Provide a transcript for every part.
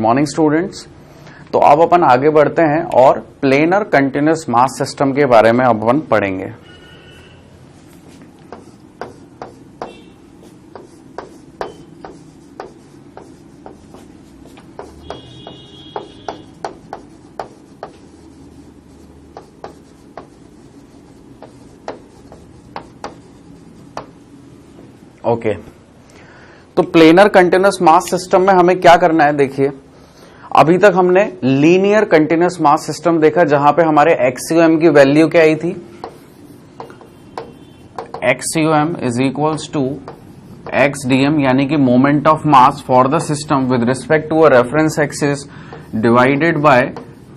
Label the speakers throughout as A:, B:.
A: Morning students. तो अब अपन आगे बढ़ते हैं और प्लेनर कंटिन्यूअस मास सिस्टम के बारे में अब अपन पढ़ेंगे। ओके, तो प्लेनर कंटिन्यूअस मास सिस्टम में हमें क्या करना है। देखिए, अभी तक हमने लीनियर कंटिन्यूअस मास सिस्टम देखा जहां पे हमारे एक्सयूएम की वैल्यू क्या आई थी, XUM is equals to XDM, यानी कि moment of mass for the system with respect to a reference axis divided by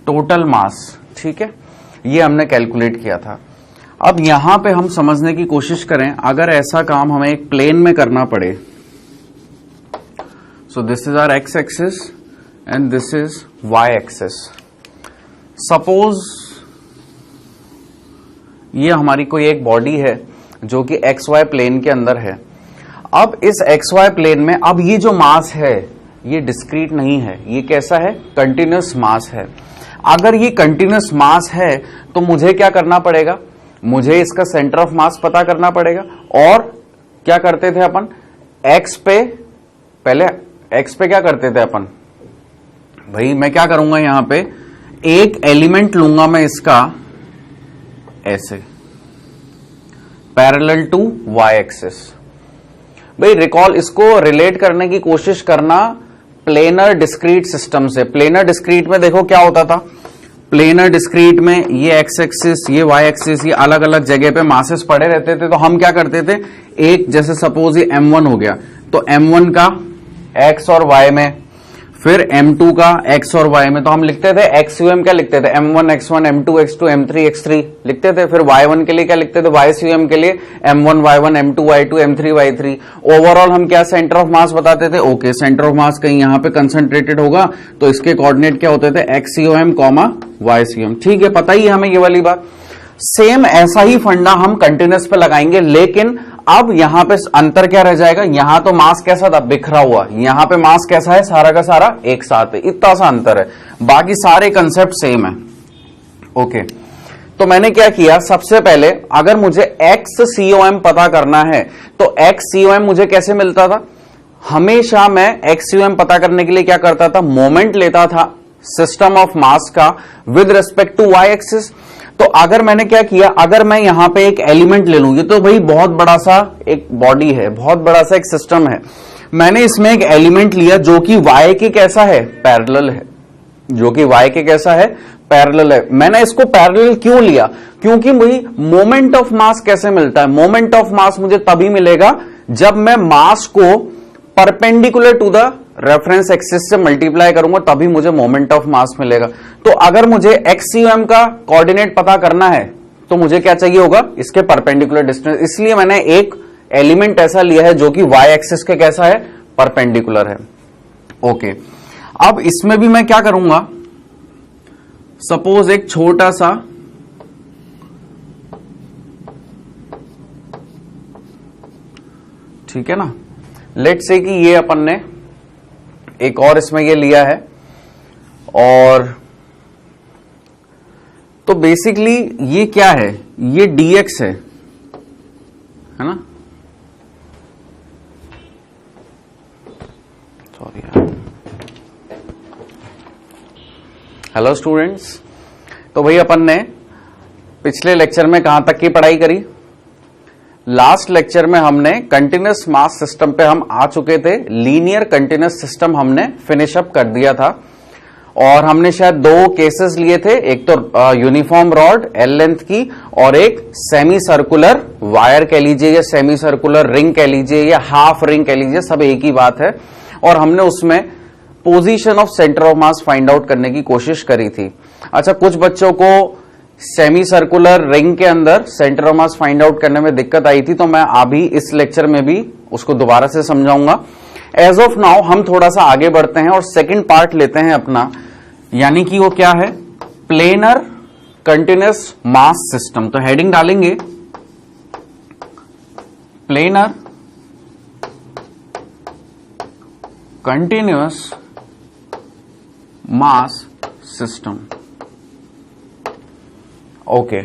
A: total mass. ठीक है, ये हमने कैलकुलेट किया था। अब यहां पे हम समझने की कोशिश करें, अगर ऐसा काम हमें एक प्लेन में करना पड़े, so this is our X axis and this is Y axis. Suppose ये हमारी कोई एक बॉडी है जो कि एक्स वाई प्लेन के अंदर है। अब इस एक्स वाई प्लेन में अब ये जो मास है ये डिस्क्रीट नहीं है, ये कैसा है, कंटिन्यूअस मास है। अगर ये कंटिन्यूअस मास है तो मुझे क्या करना पड़ेगा, मुझे इसका सेंटर ऑफ मास पता करना पड़ेगा। और क्या करते थे अपन, एक्स पे, पहले एक्स पे क्या करते थे अपन, भाई मैं क्या करूंगा, यहां पे एक एलिमेंट लूंगा मैं इसका ऐसे पैरेलल टू वाई एक्सिस। भाई रिकॉल, इसको रिलेट करने की कोशिश करना प्लेनर डिस्क्रीट सिस्टम से। प्लेनर डिस्क्रीट में देखो क्या होता था, प्लेनर डिस्क्रीट में ये एक्स एक्सिस, ये वाई एक्सिस, ये अलग अलग जगह पे मासेस पड़े रहते थे। तो हम क्या करते थे, एक जैसे सपोज ये m1 हो गया, तो m1 का x और y में, फिर m2 का x और y में, तो हम लिखते थे एक्सयूएम क्या लिखते थे, m1 x1 m2 x2 m3 x3 लिखते थे। फिर y1 के लिए क्या लिखते थे, ycum के लिए m1 y1 m2 y2 m3 y3। Overall हम क्या सेंटर ऑफ मास बताते थे, ओके सेंटर ऑफ मास कहीं यहां पे कंसंट्रेटेड होगा तो इसके कोऑर्डिनेट क्या होते थे, एक्सयूएम ycum। ठीक है, पता ही है हमें ये वाली बात। सेम ऐसा ही फंडा हम कंटिन्यूअस पे लगाएंगे, लेकिन अब यहां पे अंतर क्या रह जाएगा, यहां तो मास कैसा था, बिखरा हुआ, यहां पे मास कैसा है, सारा का सारा एक साथ है। इतना सा अंतर है, बाकी सारे कंसेप्ट सेम है। ओके, तो मैंने क्या किया, सबसे पहले अगर मुझे एक्ससीओएम पता करना है तो एक्ससीओएम मुझे कैसे मिलता था, हमेशा मैं एक्सयूएम पता करने के लिए क्या करता था, मोमेंट लेता था सिस्टम ऑफ मास का with respect to Y axis. तो अगर मैंने क्या किया, अगर मैं यहां पे एक एलिमेंट ले लूं, ये तो भाई बहुत बड़ा सा एक बॉडी है, बहुत बड़ा सा एक सिस्टम है, मैंने इसमें एक एलिमेंट लिया जो कि वाई के कैसा है, पैरेलल है, जो कि वाई के कैसा है, पैरेलल है। मैंने इसको पैरेलल क्यों लिया, क्योंकि मुझे मोमेंट ऑफ मास कैसे मिलता है, मोमेंट ऑफ मास मुझे तभी मिलेगा जब मैं मास को perpendicular to the reference axis से मल्टीप्लाई करूंगा, तभी मुझे मोमेंट ऑफ मास मिलेगा। तो अगर मुझे एक्सयूएम का कोऑर्डिनेट पता करना है तो मुझे क्या चाहिए होगा, इसके परपेंडिकुलर डिस्टेंस। इसलिए मैंने एक एलिमेंट ऐसा लिया है जो कि वाई एक्सिस के कैसा है, परपेंडिकुलर है। ओके, अब इसमें भी मैं क्या करूंगा, सपोज एक छोटा सा ठीक है ना, लेट्स से कि ये अपन ने एक और इसमें ये लिया है, और तो बेसिकली ये क्या है, ये dx है ना, सॉरी यार। हेलो स्टूडेंट्स, तो भाई अपन ने पिछले लेक्चर में कहां तक की पढ़ाई करी, लास्ट लेक्चर में हमने कंटिन्यूअस मास सिस्टम पे हम आ चुके थे, लीनियर कंटिन्यूअस सिस्टम हमने फिनिश अप कर दिया था। और हमने शायद दो केसेस लिए थे, एक तो यूनिफॉर्म रॉड एल लेंथ की, और एक सेमी सर्कुलर वायर कह लीजिए, या सेमी सर्कुलर रिंग कह लीजिए, या हाफ रिंग कह लीजिए, सब एक ही बात है। और हमने उसमें position of centre of mass find out करने की कोशिश करी थी। अच्छा, कुछ बच्चों को सेमी सर्कुलर रिंग के अंदर centre of mass find out करने में दिक्कत आई थी, तो मैं अभी इस लेक्चर में भी उसको दोबारा से समझाऊंगा। एज ऑफ नाउ हम थोड़ा सा आगे बढ़ते हैं और सेकंड पार्ट लेते हैं अपना, यानी कि वो क्या है, प्लेनर कंटिन्यूअस मास सिस्टम। तो हेडिंग डालेंगे planar continuous mass system. Okay,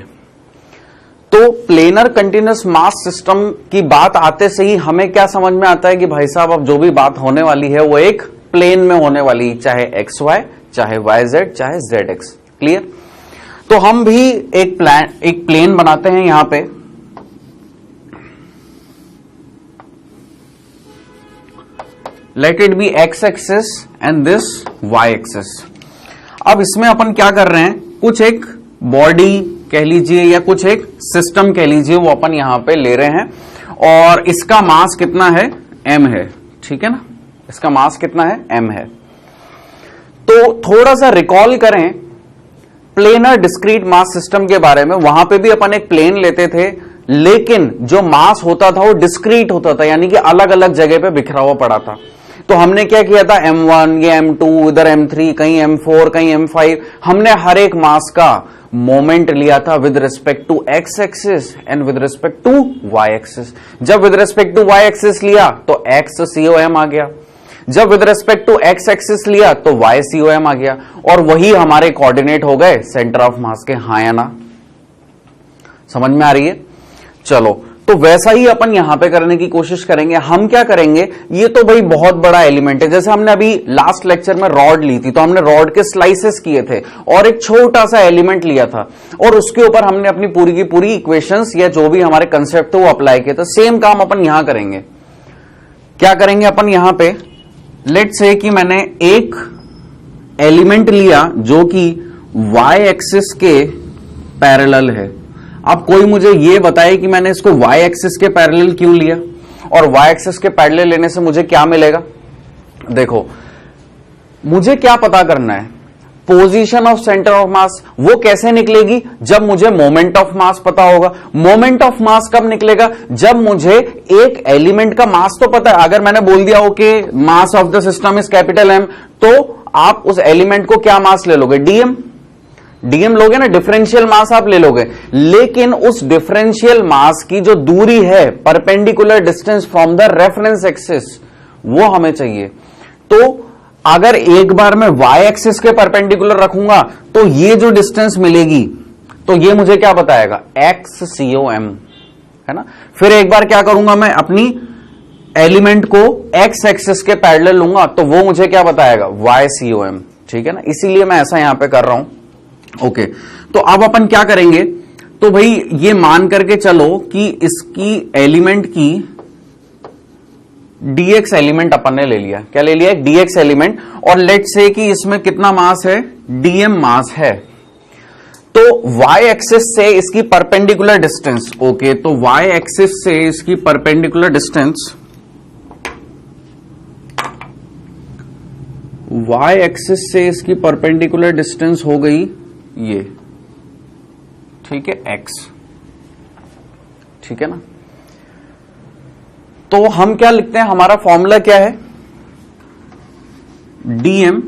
A: तो प्लेनर कंटिन्यूअस मास सिस्टम की बात आते से ही हमें क्या समझ में आता है कि भाई साहब अब जो भी बात होने वाली है वो एक प्लेन में होने वाली, चाहे एक्स वाई, चाहे वाई जेड, चाहे जेड एक्स। क्लियर? तो हम भी एक प्लेन बनाते हैं यहां पे। Let it be X axis and this Y axis. अब इसमें अपन क्या कर रहे हैं, कुछ एक बॉडी कह लीजिए या कुछ एक सिस्टम कह लीजिए, वो अपन यहां पे ले रहे हैं और इसका मास कितना है, m है। ठीक है ना, इसका मास कितना है, m है। तो थोड़ा सा रिकॉल करें प्लेनर डिस्क्रीट मास सिस्टम के बारे में। वहां पे भी अपन एक प्लेन लेते थे, लेकिन जो मास होता था वो डिस्क्रीट होता था, यानी कि अलग अलग जगह पे बिखरा हुआ पड़ा था। तो हमने क्या किया था, m1, ये m2, इधर m3, कहीं m4, कहीं m5, हमने हर एक मास का मोमेंट लिया था with respect to X axis and with respect to Y axis. जब with respect to Y axis लिया तो एक्स COM आ गया, जब with respect to X axis लिया तो वाई COM आ गया, और वही हमारे कोऑर्डिनेट हो गए सेंटर ऑफ मास के। हाँ या ना, समझ में आ रही है? चलो, तो वैसा ही अपन यहां पे करने की कोशिश करेंगे। हम क्या करेंगे, ये तो भाई बहुत बड़ा एलिमेंट है। जैसे हमने अभी लास्ट लेक्चर में रॉड ली थी, तो हमने रॉड के स्लाइसेस किए थे और एक छोटा सा एलिमेंट लिया था और उसके ऊपर हमने अपनी पूरी की पूरी इक्वेशंस या जो भी हमारे कंसेप्ट थे वो अप्लाई किए। तो सेम काम अपन यहां करेंगे। क्या करेंगे अपन यहां पे, लेट्स से कि मैंने एक एलिमेंट लिया जो कि वाई एक्सिस के पैरेलल है। अब कोई मुझे ये बताए कि मैंने इसको वाई एक्सिस के पैरेलल क्यों लिया और वाई एक्सिस के पैरेलल लेने से मुझे क्या मिलेगा। देखो, मुझे क्या पता करना है, पोजीशन ऑफ सेंटर ऑफ मास। वो कैसे निकलेगी, जब मुझे मोमेंट ऑफ मास पता होगा। मोमेंट ऑफ मास कब निकलेगा, जब मुझे एक एलिमेंट का मास तो पता है। अगर मैंने बोल दिया हो कि मास of the system is capital M, तो आप उस एलिमेंट को क्या मास ले लोगे, डीएम लोगे ना, डिफरेंशियल मास आप ले लोगे। लेकिन उस डिफरेंशियल मास की जो दूरी है, perpendicular distance from the reference axis, वो हमें चाहिए। तो अगर एक बार मैं वाई एक्सिस के परपेंडिकुलर रखूंगा तो ये जो डिस्टेंस मिलेगी, तो ये मुझे क्या बताएगा, एक्स COM, है ना। फिर एक बार क्या करूंगा, मैं अपनी एलिमेंट को एक्स एक्सिस के पैरेलल लूंगा, तो वो मुझे क्या बताएगा, वाई COM। ठीक है ना, इसीलिए मैं ऐसा यहां पे कर रहा हूं। ओके, तो अब अपन क्या करेंगे, तो भाई ये मान करके चलो कि इसकी एलिमेंट की dx एलिमेंट अपन ने ले लिया। क्या ले लिया, एक dx एलिमेंट, और लेट्स से कि इसमें कितना मास है, dm मास है। तो y एक्सिस से इसकी परपेंडिकुलर डिस्टेंस, ओके, तो y एक्सिस से इसकी परपेंडिकुलर डिस्टेंस, y एक्सिस से इसकी परपेंडिकुलर डिस्टेंस हो गई ये, ठीक है, x। ठीक है ना। तो हम क्या लिखते हैं, हमारा फॉर्मूला क्या है, dm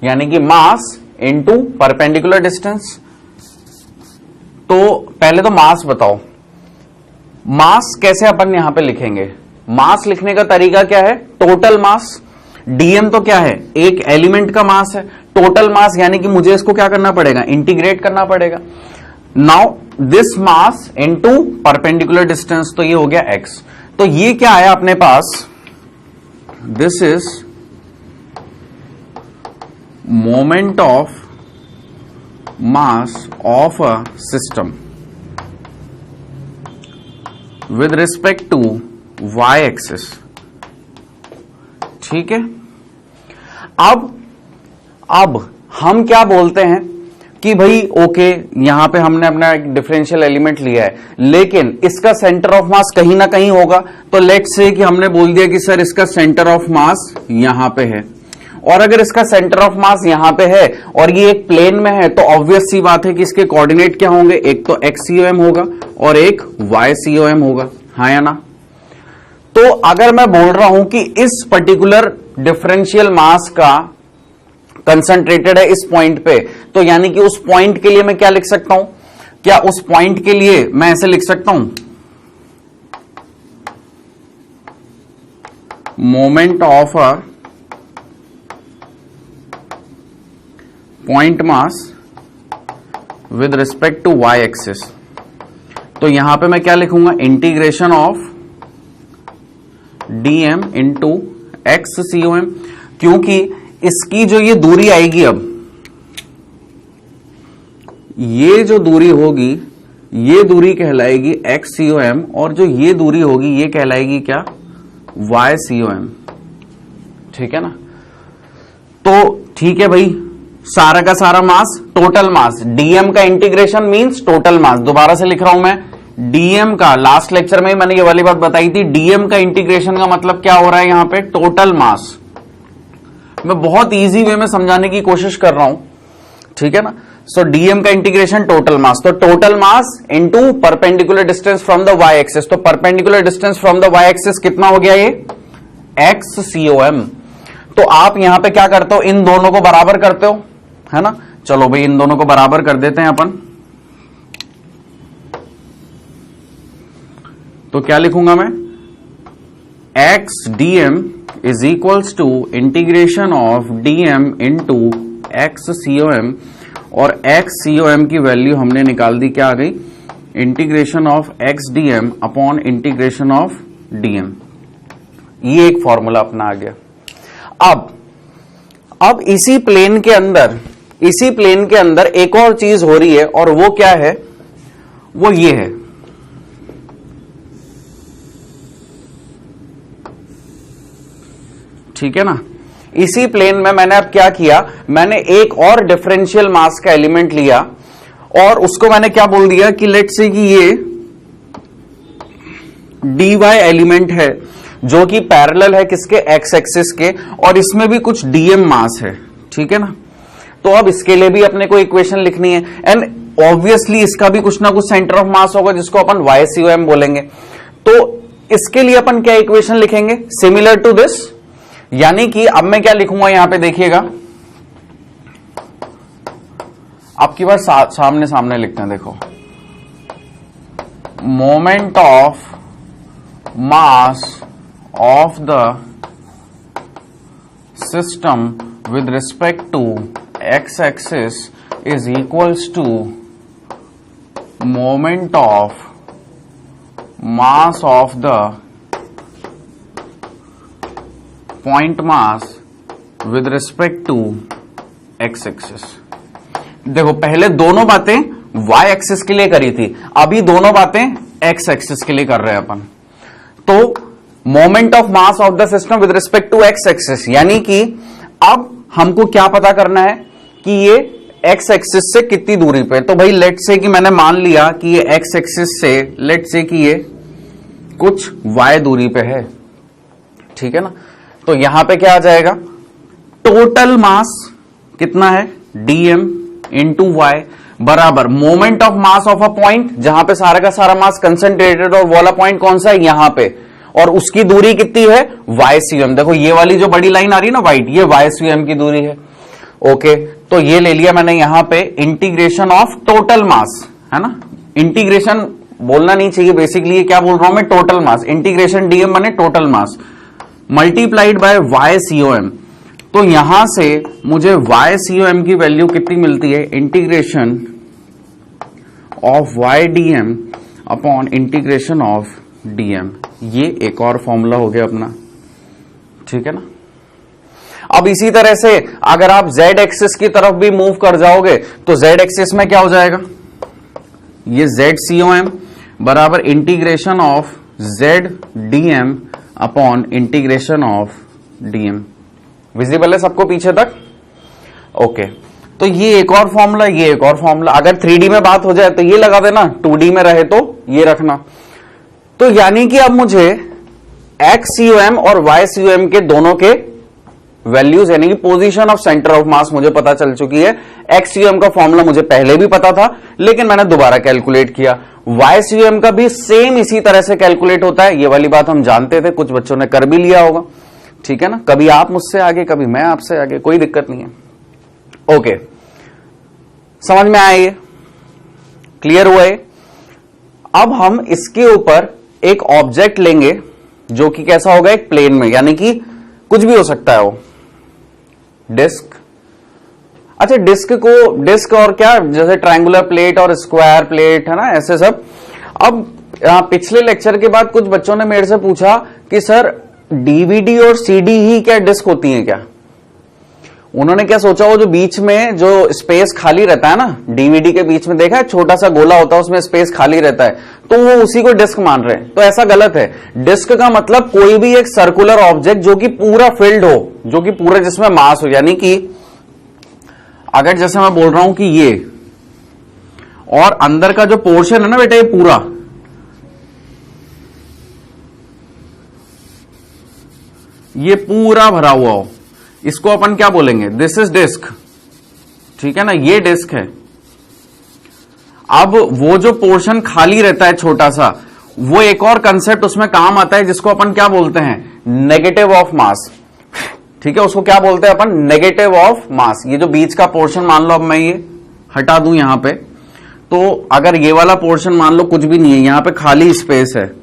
A: यानी कि मास इनटू परपेंडिकुलर डिस्टेंस। तो पहले तो मास बताओ, मास कैसे अपन यहां पे लिखेंगे। मास लिखने का तरीका क्या है, टोटल मास। डीएम तो क्या है, एक एलिमेंट का मास है। टोटल मास यानी कि मुझे इसको क्या करना पड़ेगा, इंटीग्रेट करना पड़ेगा। Now this mass into perpendicular distance, तो ये हो गया x। तो ये क्या आया अपने पास, this is moment of mass of a system with respect to y axis. ठीक है। अब हम क्या बोलते हैं कि भाई ओके, यहां पे हमने अपना एक डिफरेंशियल एलिमेंट लिया है, लेकिन इसका सेंटर ऑफ मास कहीं ना कहीं होगा। तो लेट्स से कि हमने बोल दिया कि सर इसका सेंटर ऑफ मास यहां पे है, और अगर इसका सेंटर ऑफ मास यहां पे है और ये एक प्लेन में है, तो ऑब्वियस सी बात है कि इसके कोऑर्डिनेट क्या होंगे, एक तो x COM होगा और एक y COM होगा। हाँ या ना। तो अगर मैं बोल रहा हूं कि इस पर्टिकुलर डिफरेंशियल मास का कंसंट्रेटेड है इस पॉइंट पे, तो यानी कि उस पॉइंट के लिए मैं क्या लिख सकता हूं, क्या उस पॉइंट के लिए मैं ऐसे लिख सकता हूं, moment of a point mass with respect to Y axis. तो यहां पे मैं क्या लिखूंगा, integration of dm into X COM, क्योंकि इसकी जो ये दूरी आएगी, अब ये जो दूरी होगी ये दूरी कहलाएगी एक्स COM, और जो ये दूरी होगी ये कहलाएगी क्या, वाई COM। ठीक है ना। तो ठीक है भाई, सारा का सारा मास, टोटल मास, dm का इंटीग्रेशन मींस टोटल मास। दोबारा से लिख रहा हूं मैं, dm का, लास्ट लेक्चर में मैंने ये वाली बात बताई थी, dm का इंटीग्रेशन का मतलब क्या हो रहा है यहां पे, टोटल मास। मैं बहुत इजी वे में समझाने की कोशिश कर रहा हूं, ठीक है ना। सो dm का इंटीग्रेशन टोटल मास, तो total mass into perpendicular distance from the y axis. तो perpendicular distance from the y axis कितना हो गया, ये x COM। तो आप यहां पे क्या करते हो, इन दोनों को बराबर करते हो, है ना। चलो भाई इन दोनों को बराबर कर देते हैं अपन। तो क्या लिखूंगा मैं, x dm is equals to integration of dm into X COM, और x COM की वैल्यू हमने निकाल दी, क्या आ गई, integration of x dm upon integration of dm। ये एक फॉर्मूला अपना आ गया। अब इसी प्लेन के अंदर एक और चीज हो रही है, और वो क्या है, वो ये है, ठीक है ना। इसी प्लेन में मैंने अब क्या किया, मैंने एक और डिफरेंशियल मास का एलिमेंट लिया और उसको मैंने क्या बोल दिया कि लेट्स से कि ये dy एलिमेंट है जो कि पैरेलल है किसके, एक्स एक्सिस के, और इसमें भी कुछ dm मास है, ठीक है ना। तो अब इसके लिए भी अपने को इक्वेशन लिखनी है, एंड ऑब्वियसली इसका भी कुछ ना कुछ सेंटर ऑफ मास होगा जिसको अपन y COM बोलेंगे। तो इसके लिए अपन क्या इक्वेशन लिखेंगे, सिमिलर टू दिस, यानी कि अब मैं क्या लिखूंगा यहां पे देखिएगा, आपकी बात सामने सामने लिखते हैं, देखो, moment of mass of the system with respect to X axis is equals to moment of mass of the point mass with respect to X axis. देखो पहले दोनों बातें y एक्सिस के लिए करी थी, अभी दोनों बातें x एक्सिस के लिए कर रहे हैं अपन। तो moment of mass of the system with respect to x axis, यानी कि अब हमको क्या पता करना है कि ये x एक्सिस से कितनी दूरी पे। तो भाई लेट से कि मैंने मान लिया कि ये x एक्सिस से लेट से कि ये कुछ y दूरी पे है, ठीक है ना। तो यहां पे क्या आ जाएगा, टोटल मास कितना है, dm इंटू वाई बराबर moment of mass of a point, जहां पे सारा का सारा मास कंसंट्रेटेड, और वाला पॉइंट कौन सा है, यहां पे, और उसकी दूरी कितनी है, y COM। देखो ये वाली जो बड़ी लाइन आ रही है ना व्हाइट, ये y COM की दूरी है। ओके, तो ये ले लिया मैंने यहां पे इंटीग्रेशन ऑफ टोटल मास, है ना। इंटीग्रेशन बोलना नहीं चाहिए, बेसिकली ये क्या बोल रहा हूं मैं, टोटल मास, इंटीग्रेशन dm माने total mass multiplied by y COM। तो यहां से मुझे y COM की वैल्यू कितनी मिलती है, integration of y dm upon integration of dm। ये एक और फॉर्मूला हो गया अपना, ठीक है ना। अब इसी तरह से अगर आप z एक्सिस की तरफ भी मूव कर जाओगे तो z एक्सिस में क्या हो जाएगा, ये z COM बराबर integration of z dm upon integration of dm। Visible है सबको पीछे तक, ओके। तो ये एक और फॉर्मूला, ये एक और फॉर्मूला। अगर 3D में बात हो जाए तो ये लगा देना, 2D में रहे तो ये रखना। तो यानी कि अब मुझे x COM और y COM के दोनों के वैल्यूज, यानी कि पोजीशन ऑफ सेंटर ऑफ मास मुझे पता चल चुकी है। x COM का फॉर्मूला मुझे पहले भी पता था, लेकिन मैंने दोबारा कैलकुलेट किया। y COM का भी सेम इसी तरह से कैलकुलेट होता है, ये वाली बात हम जानते थे, कुछ बच्चों ने कर भी लिया होगा, ठीक है ना। कभी आप मुझसे आगे, कभी मैं आपसे आगे, कोई दिक्कत नहीं है। ओके, समझ में आया, ये क्लियर हुआ है। अब हम इसके ऊपर एक ऑब्जेक्ट लेंगे जो कि कैसा होगा, एक प्लेन में, यानी कि कुछ भी हो सकता है वो, डिस्क। अच्छा डिस्क और क्या, जैसे ट्रायंगुलर प्लेट और स्क्वायर प्लेट है ना, ऐसे सब। अब पिछले लेक्चर के बाद कुछ बच्चों ने मेरे से पूछा कि सर डीवीडी और सीडी ही क्या डिस्क होती है क्या? उन्होंने क्या सोचा, वो जो बीच में जो स्पेस खाली रहता है ना, डीवीडी के बीच में देखा है छोटा सा गोला होता है, उसमें स्पेस खाली रहता है, तो वो उसी को डिस्क मान रहे हैं। तो ऐसा गलत है। डिस्क का मतलब कोई भी एक सर्कुलर ऑब्जेक्ट जो कि पूरा फिल्ड हो, जो कि पूरा जिसमें मास हो। यानी कि अगर जैसे मैं बोल रहा हूं कि ये, और अंदर का जो पोर्शन है ना बेटा, ये पूरा, ये पूरा भरा हुआ हो, इसको अपन क्या बोलेंगे? दिस इज डिस्क, ठीक है ना, ये डिस्क है। अब वो जो पोर्शन खाली रहता है छोटा सा, वो एक और कंसेप्ट उसमें काम आता है जिसको अपन क्या बोलते हैं? नेगेटिव ऑफ मास, ठीक है, उसको क्या बोलते हैं अपन? Negative of mass. ये जो बीच का पोर्शन मान लो, अब मैं ये हटा दूं यहां पे, तो अगर ये वाला पोर्शन मान लो कुछ भी नहीं है, यहां पे खाली स्पेस है,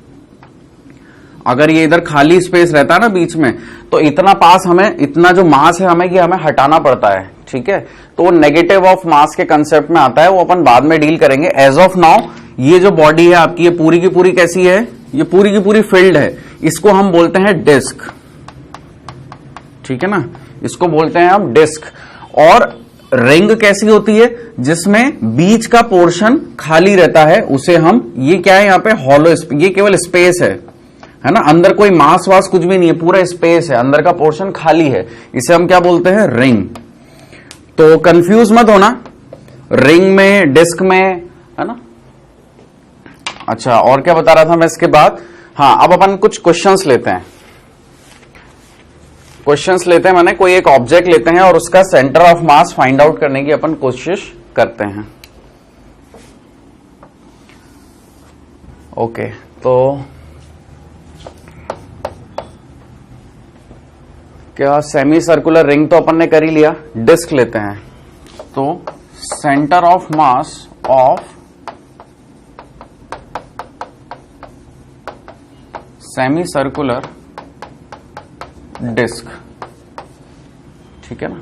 A: अगर ये इधर खाली स्पेस रहता है ना बीच में, तो इतना पास हमें, इतना जो मास है हमें, कि हमें हटाना पड़ता है, ठीक है। तो वो नेगेटिव ऑफ मास के कंसेप्ट में आता है, वो अपन बाद में डील करेंगे। एज ऑफ नाउ ये जो बॉडी है आपकी, ये पूरी की पूरी कैसी है? ये पूरी की पूरी फिल्ड है, इसको हम बोलते हैं डिस्क, ठीक है ना, इसको बोलते हैं हम डिस्क। और रिंग कैसी होती है? जिसमें बीच का पोर्शन खाली रहता है, उसे हम, ये क्या है यहाँ पे? हॉलो, ये केवल स्पेस है ना, अंदर कोई मास वास कुछ भी नहीं है, पूरा स्पेस है, अंदर का पोर्शन खाली है, इसे हम क्या बोलते हैं? रिंग। तो कंफ्यूज मत होना, रिंग में, डिस्क में, है ना। अच्छा, और क्या बता रहा था मैं इसके बाद? हाँ, अब अपन कुछ क्वेश्चंस लेते हैं। मैंने कोई एक ऑब्जेक्ट लेते हैं और उसका centre of mass find out करने की अपन कोशिश करते हैं। ओके, तो क्या सेमी सर्कुलर रिंग तो अपन ने कर ही लिया, डिस्क लेते हैं। तो centre of mass of semi circular disc, ठीक है ना,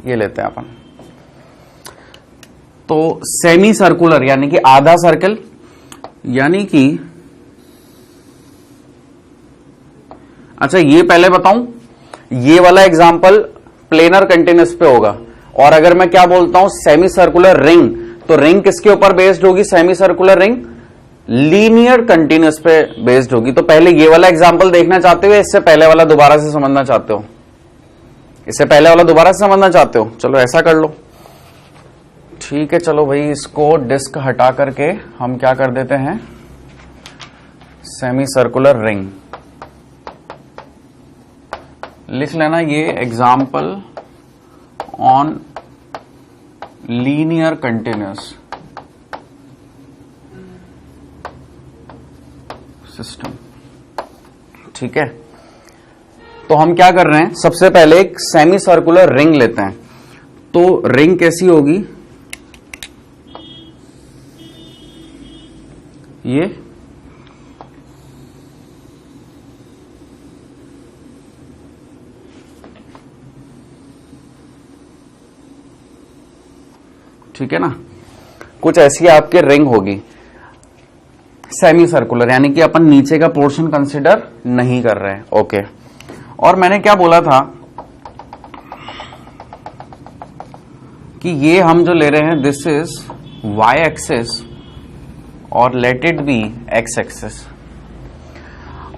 A: ये लेते हैं अपन। तो सेमी सर्कुलर यानी कि आधा सर्कल, यानी कि, अच्छा ये पहले बताऊं, ये वाला एग्जांपल प्लेनर कंटिन्यूअस पे होगा, और अगर मैं क्या बोलता हूं सेमी सर्कुलर रिंग, तो रिंग किसके ऊपर बेस्ड होगी? Semi circular ring linear continuous पे बेस्ड होगी। तो पहले ये वाला एग्जांपल देखना चाहते हो, इससे पहले वाला दोबारा से समझना चाहते हो? इससे पहले वाला दोबारा से समझना चाहते हो? चलो ऐसा कर लो, ठीक है। चलो भाई, इसको डिस्क हटा करके हम क्या कर देते हैं? सेमी सर्कुलर रिंग लिख लेना। ये example on linear continuous system, ठीक है। तो हम क्या कर रहे हैं? सबसे पहले एक सेमी सर्कुलर रिंग लेते हैं। तो रिंग कैसी होगी? ये ठीक है ना, कुछ ऐसी आपके रिंग होगी सेमी सर्कुलर, यानी कि अपन नीचे का पोर्शन कंसिडर नहीं कर रहे हैं। ओके, और मैंने क्या बोला था कि ये हम जो ले रहे हैं, दिस इज वाई एक्सिस और late it be X axis.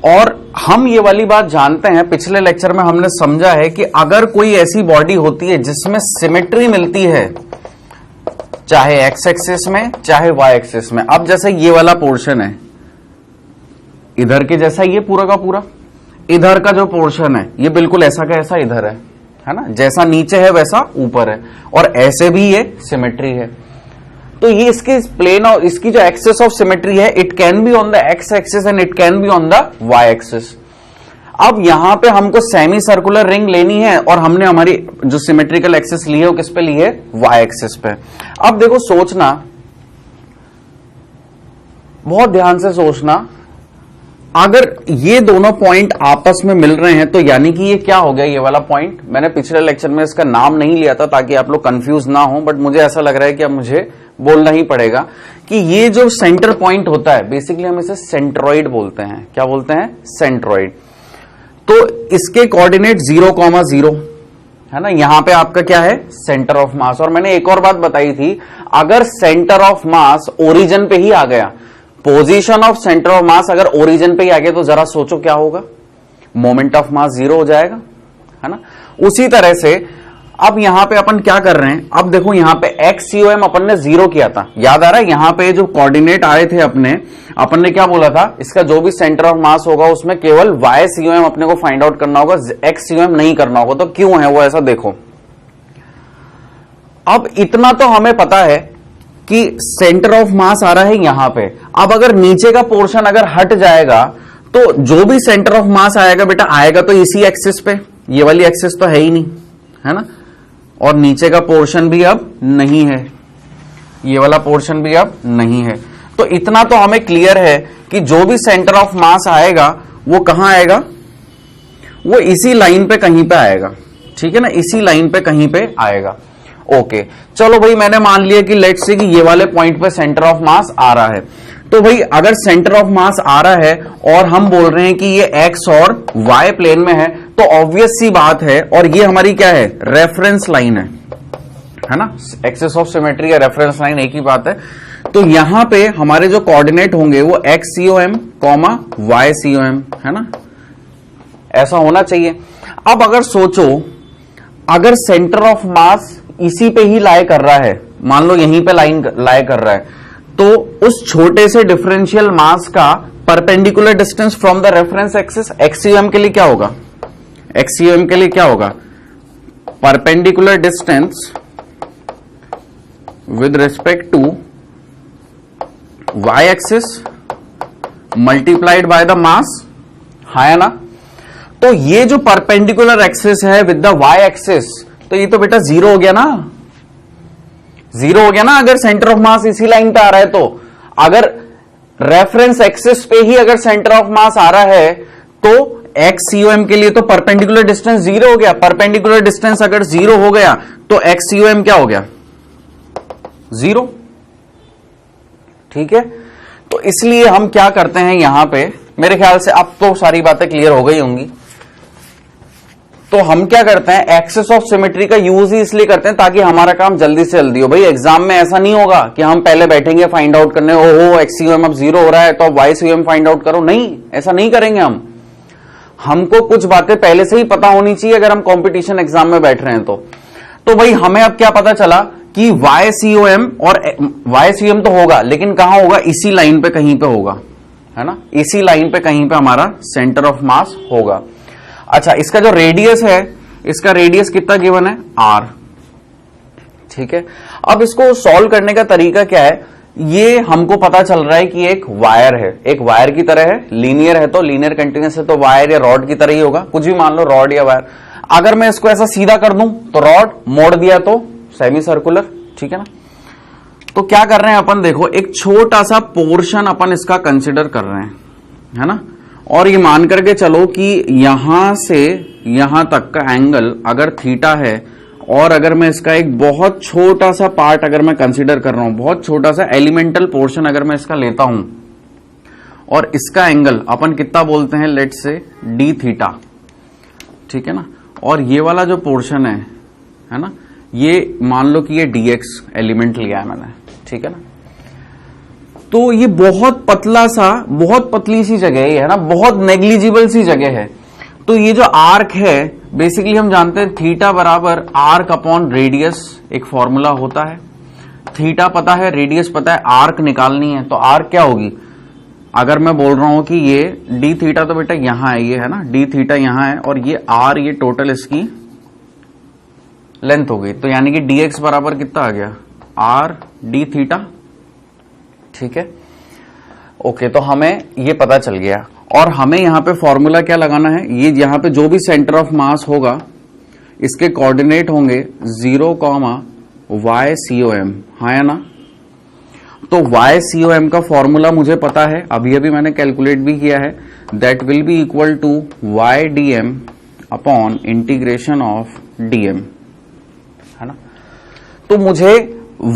A: और हम ये वाली बात जानते हैं, पिछले लेक्चर में हमने समझा है कि अगर कोई ऐसी बॉडी होती है जिसमें सिमेट्री मिलती है, चाहे एक्स एक्सिस में चाहे वाई एक्सिस में। अब जैसे ये वाला पोर्शन है इधर के जैसा, ये पूरा का पूरा, इधर का जो पोर्शन है ये बिल्कुल ऐसा का ऐसा इधर है ना, जैसा नीचे है वैसा ऊपर है, और ऐसे भी ये सिमेट्री है। तो ये इसके प्लेन और इसकी जो एक्सिस ऑफ सिमेट्री है, it can be on the X axis and it can be on the Y axis. अब यहां पे हमको सेमी सर्कुलर रिंग लेनी है और हमने हमारी जो सिमेट्रिकल एक्सिस ली है वो किस पे ली है? वाई एक्सिस पे। अब देखो, सोचना, बहुत ध्यान से सोचना अगर ये दोनों पॉइंट आपस में मिल रहे हैं तो यानी कि ये क्या हो गया, ये वाला पॉइंट। मैंने पिछले लेक्चर में इसका नाम नहीं लिया था ताकि आप लोग कंफ्यूज ना हो, बट मुझे ऐसा लग रहा है कि अब मुझे बोलना ही पड़ेगा कि ये जो सेंटर पॉइंट होता है, बेसिकली हम इसे सेंट्रॉइड बोलते हैं। क्या बोलते हैं? सेंट्रॉइड। तो इसके कोऑर्डिनेट 0,0 है ना, यहां पे आपका क्या है? सेंटर ऑफ मास। और मैंने एक और बात बताई थी, अगर सेंटर ऑफ मास ओरिजिन पे ही आ गया, पोजीशन ऑफ सेंटर ऑफ मास अगर ओरिजिन पे ही आ गया, तो जरा सोचो क्या होगा, मोमेंट ऑफ मास 0 हो जाएगा, है ना। उसी तरह से अब यहां पे अपन क्या कर रहे हैं, अब देखो यहां पे XCOM अपन ने 0 किया था, याद आ रहा है? यहां पे जो कोऑर्डिनेट आए थे अपन ने क्या बोला था, इसका जो भी सेंटर ऑफ मास होगा उसमें केवल YCOM अपने को फाइंड आउट करना होगा, XCOM नहीं करना होगा। तो क्यों है वो ऐसा, देखो। अब इतना तो हमें पता है कि सेंटर ऑफ मास आ रहा है यहां पे। अब अगर नीचे का पोर्शन अगर हट जाएगा तो जो भी सेंटर ऑफ मास आएगा बेटा, आएगा तो इसी एक्सिस पे, ये वाली एक्सिस तो है ही नहीं, है ना। और नीचे का पोर्शन भी अब नहीं है, ये वाला पोर्शन भी अब नहीं है। तो इतना तो हमें क्लियर है कि जो भी सेंटर ऑफ मास आएगा वो कहां आएगा, वो इसी लाइन पे कहीं पे आएगा, ठीक है ना, इसी लाइन पे कहीं पे आएगा। ओके, चलो भाई, मैंने मान लिया कि लेट्स से कि ये वाले पॉइंट पे सेंटर ऑफ मास आ रहा है। तो भाई अगर सेंटर ऑफ मास आ रहा है और हम बोल रहे हैं कि ये एक्स और वाई प्लेन में है, तो ऑब्वियस सी बात है, और ये हमारी क्या है, रेफरेंस लाइन है ना, एक्सिस ऑफ सिमेट्री या रेफरेंस लाइन एक ही बात है। तो यहां पे हमारे जो कोऑर्डिनेट होंगे वो XCOM, YCOM, है ना, ऐसा होना चाहिए। अब अगर सोचो, अगर सेंटर ऑफ मास इसी पे ही लाई कर रहा है, मान लो यहीं पे लाइन लाई कर रहा है, तो उस छोटे से डिफरेंशियल मास का perpendicular distance from the reference axis XCOM के लिए क्या होगा, XCOM के लिए क्या होगा, perpendicular distance with respect to y axis multiplied by the mass, है ना। तो ये जो परपेंडिकुलर एक्सिस है विद द y एक्सिस, तो ये तो बेटा 0 हो गया ना, 0 हो गया ना। अगर सेंटर ऑफ मास इसी लाइन पे आ रहा है, तो अगर रेफरेंस एक्सिस पे ही अगर सेंटर ऑफ मास आ रहा है, तो XCOM के लिए तो परपेंडिकुलर डिस्टेंस 0 हो गया। परपेंडिकुलर डिस्टेंस अगर 0 हो गया तो XCOM क्या हो गया, 0, ठीक है। तो इसलिए हम क्या करते हैं यहां पे, मेरे ख्याल से अब तो सारी बातें क्लियर हो गई होंगी। तो हम क्या करते हैं, एक्सिस ऑफ सिमेट्री का यूज ही इसलिए करते हैं ताकि हमारा काम जल्दी से जल्दी हो। भाई एग्जाम में ऐसा नहीं होगा कि हम पहले बैठेंगे फाइंड आउट करने, ओहो XCOM अब 0 हो रहा है तो अब YCOM फाइंड आउट करो, नहीं, ऐसा नहीं करेंगे हम। हमको कुछ बातें पहले से ही पता होनी चाहिए अगर हम कंपटीशन एग्जाम में बैठ रहे हैं तो भाई हमें अब क्या पता चला कि YCOM, और YCOM तो होगा लेकिन कहां होगा, इसी लाइन पे कहीं पे होगा, है ना, इसी लाइन पे कहीं पे हमारा सेंटर ऑफ मास होगा। अच्छा, इसका जो रेडियस है, इसका रेडियस कितना गिवन है, R, ठीक है। अब इसको सॉल्व करने का तरीका क्या है, ये हमको पता चल रहा है कि एक वायर है, एक वायर की तरह है, लीनियर है तो लीनियर कंटिन्यूअस है तो वायर या रॉड की तरह ही होगा, कुछ भी मान लो, रॉड या वायर। अगर मैं इसको ऐसा सीधा कर दूं तो रॉड, मोड़ दिया तो सेमी सर्कुलर, ठीक है ना। तो क्या कर रहे हैं अपन, देखो एक छोटा सा पोर्शन अपन इसका कंसिडर कर रहे हैं, है ना, और ये मान करके चलो कि यहां से यहां तक का एंगल अगर थीटा है, और अगर मैं इसका एक बहुत छोटा सा पार्ट अगर मैं कंसीडर कर रहा हूं, बहुत छोटा सा एलिमेंटल पोर्शन अगर मैं इसका लेता हूं, और इसका एंगल अपन कितना बोलते हैं, लेट से डी थीटा, ठीक है ना। और ये वाला जो पोर्शन है ना, ये मान लो कि ये dx एलिमेंट लिया है मैंने, ठीक है ना। तो ये बहुत पतला सा, बहुत पतली सी जगह है ना, बहुत नेग्लिजिबल सी जगह है। तो ये जो आर्क है, बेसिकली हम जानते हैं थीटा बराबर आर्क अपॉन रेडियस, एक फॉर्मूला होता है। थीटा पता है, रेडियस पता है, आर्क निकालनी है, तो आर्क क्या होगी, अगर मैं बोल रहा हूं कि ये डी थीटा, तो बेटा यहां है, ये है ना, डी थीटा यहां है, और ये आर, ये टोटल इसकी लेंथ हो गई। तो यानी कि dx बराबर कितना आ गया, आर डी थीटा, ठीक है। ओके, तो हमें ये पता चल गया, और हमें यहां पे फॉर्मूला क्या लगाना है, ये यहां पे जो भी सेंटर ऑफ मास होगा इसके कोऑर्डिनेट होंगे 0, YCOM, है ना। तो YCOM का फॉर्मूला मुझे पता है, अभी अभी मैंने कैलकुलेट भी किया है, that will be equal to Y D M upon integration of DM, है ना। तो मुझे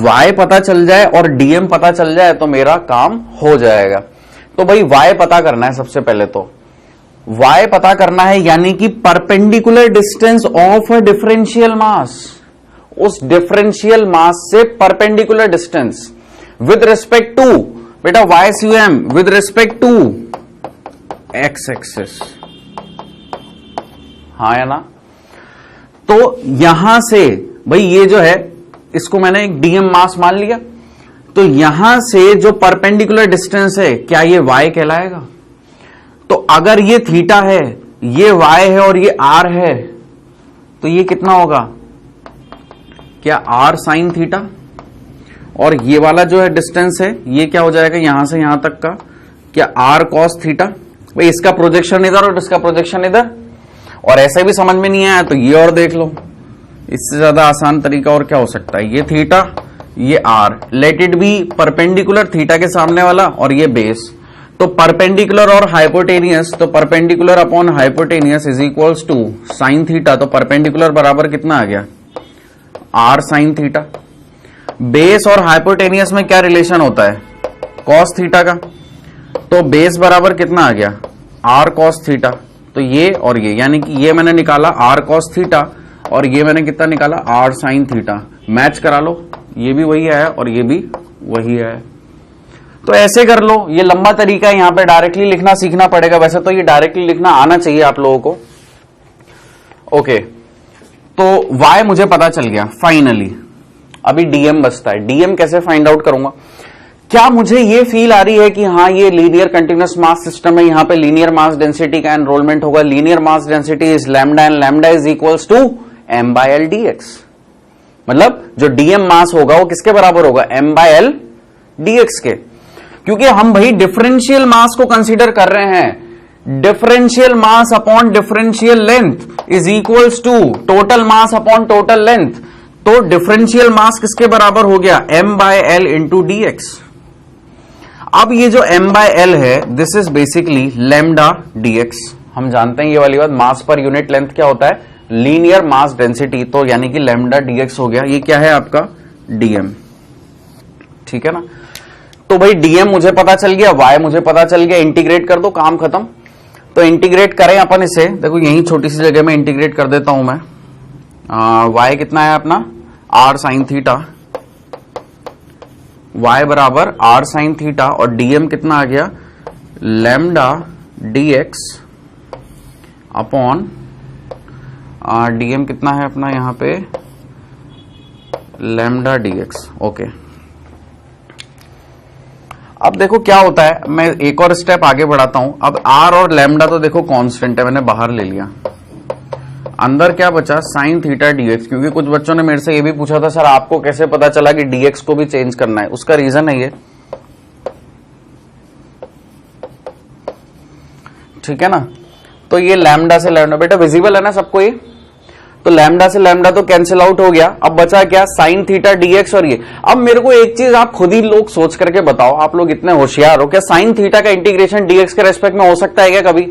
A: y पता चल जाए और dm पता चल जाए तो मेरा काम हो जाएगा। तो भाई y पता करना है, सबसे पहले तो y पता करना है, यानी कि perpendicular distance of a differential mass, उस डिफरेंशियल मास से perpendicular distance with respect to, बेटा y CM with respect to x axis, हाँ या ना। तो यहां से भाई ये जो है इसको मैंने एक डीएम मास मान लिया, तो यहां से जो परपेंडिकुलर डिस्टेंस है क्या ये y कहलाएगा। तो अगर ये थीटा है, ये y है और ये r है, तो ये कितना होगा, क्या r साइन थीटा, और ये वाला जो है डिस्टेंस है ये क्या हो जाएगा यहां से यहां तक का, क्या r कॉस थीटा। भाई इसका प्रोजेक्शन इधर और इसका प्रोजेक्शन इधर, और ऐसे भी समझ में नहीं आया तो ये और देख लो, इससे ज्यादा आसान तरीका और क्या हो सकता है। ये थीटा, ये R, let it be perpendicular theta के सामने वाला, और ये बेस, तो परपेंडिकुलर और हाइपोटेनियस, तो perpendicular upon hypotenuse is equals to sine theta, तो परपेंडिकुलर बराबर कितना आ गया, आर साइन थीटा। बेस और हाइपोटेनियस में क्या रिलेशन होता है, कॉस थीटा का, तो बेस बराबर कितना आ गया, आर कॉस थीटा। तो ये और ये, यानी कि ये मैंने निकाला आर कॉस थीटा और ये मैंने कितना निकाला, आर साइन थीटा। मैच करा लो, ये भी वही है और ये भी वही है। तो ऐसे कर लो, ये लंबा तरीका है, यहां पे डायरेक्टली लिखना सीखना पड़ेगा, वैसे तो ये डायरेक्टली लिखना आना चाहिए आप लोगों को। ओके, तो y मुझे पता चल गया फाइनली, अभी dm बचता है। dm कैसे फाइंड आउट करूंगा, क्या मुझे ये फील आ रही है कि हाँ ये लीनियर कंटिन्यूअस मास सिस्टम है, यहां पे लीनियर मास डेंसिटी का एनरोलमेंट होगा, linear mass density is lambda and lambda is equals to m by l dx, मतलब जो dm मास होगा वो किसके बराबर होगा, m by l dx के, क्योंकि हम भाई डिफरेंशियल मास को कंसीडर कर रहे हैं। Differential mass upon differential length is equals to total mass upon total length, तो डिफरेंशियल मास किसके बराबर हो गया, m by l into dx। अब ये जो m by l है this is basically lambda dx, हम जानते हैं ये वाली बात, मास पर यूनिट लेंथ क्या होता है, लीनियर मास डेंसिटी, तो यानी कि लैम्डा dx हो गया, ये क्या है आपका dm, ठीक है ना। तो भाई dm मुझे पता चल गया, y मुझे पता चल गया, इंटीग्रेट कर दो, काम खत्म। तो इंटीग्रेट करें अपन इसे, देखो यही छोटी सी जगह में इंटीग्रेट कर देता हूं मैं। y कितना है अपना, r साइन थीटा, y बराबर r साइन थीटा, और dm कितना आ गया, लैम्डा dx अपॉन dm कितना है अपना यहां पे, लैम्डा dx। ओके, अब देखो क्या होता है, मैं एक और स्टेप आगे बढ़ाता हूं। अब r और लैम्डा तो देखो कांस्टेंट है, मैंने बाहर ले लिया, अंदर क्या बचा, साइन थीटा dx, क्योंकि कुछ बच्चों ने मेरे से ये भी पूछा था सर आपको कैसे पता चला कि dx को भी चेंज करना है, उसका रीजन है ये, ठीक है ना। तो ये लैम्डा से लैम्डा, बेटा विजिबल है ना सबको ये, तो लैम्डा से लैम्डा तो कैंसिल आउट हो गया, अब बचा क्या, साइन थीटा dx और ये। अब मेरे को एक चीज आप खुद ही लोग सोच करके बताओ, आप लोग इतने होशियार हो, क्या साइन थीटा का इंटीग्रेशन dx के रेस्पेक्ट में हो सकता है क्या, कभी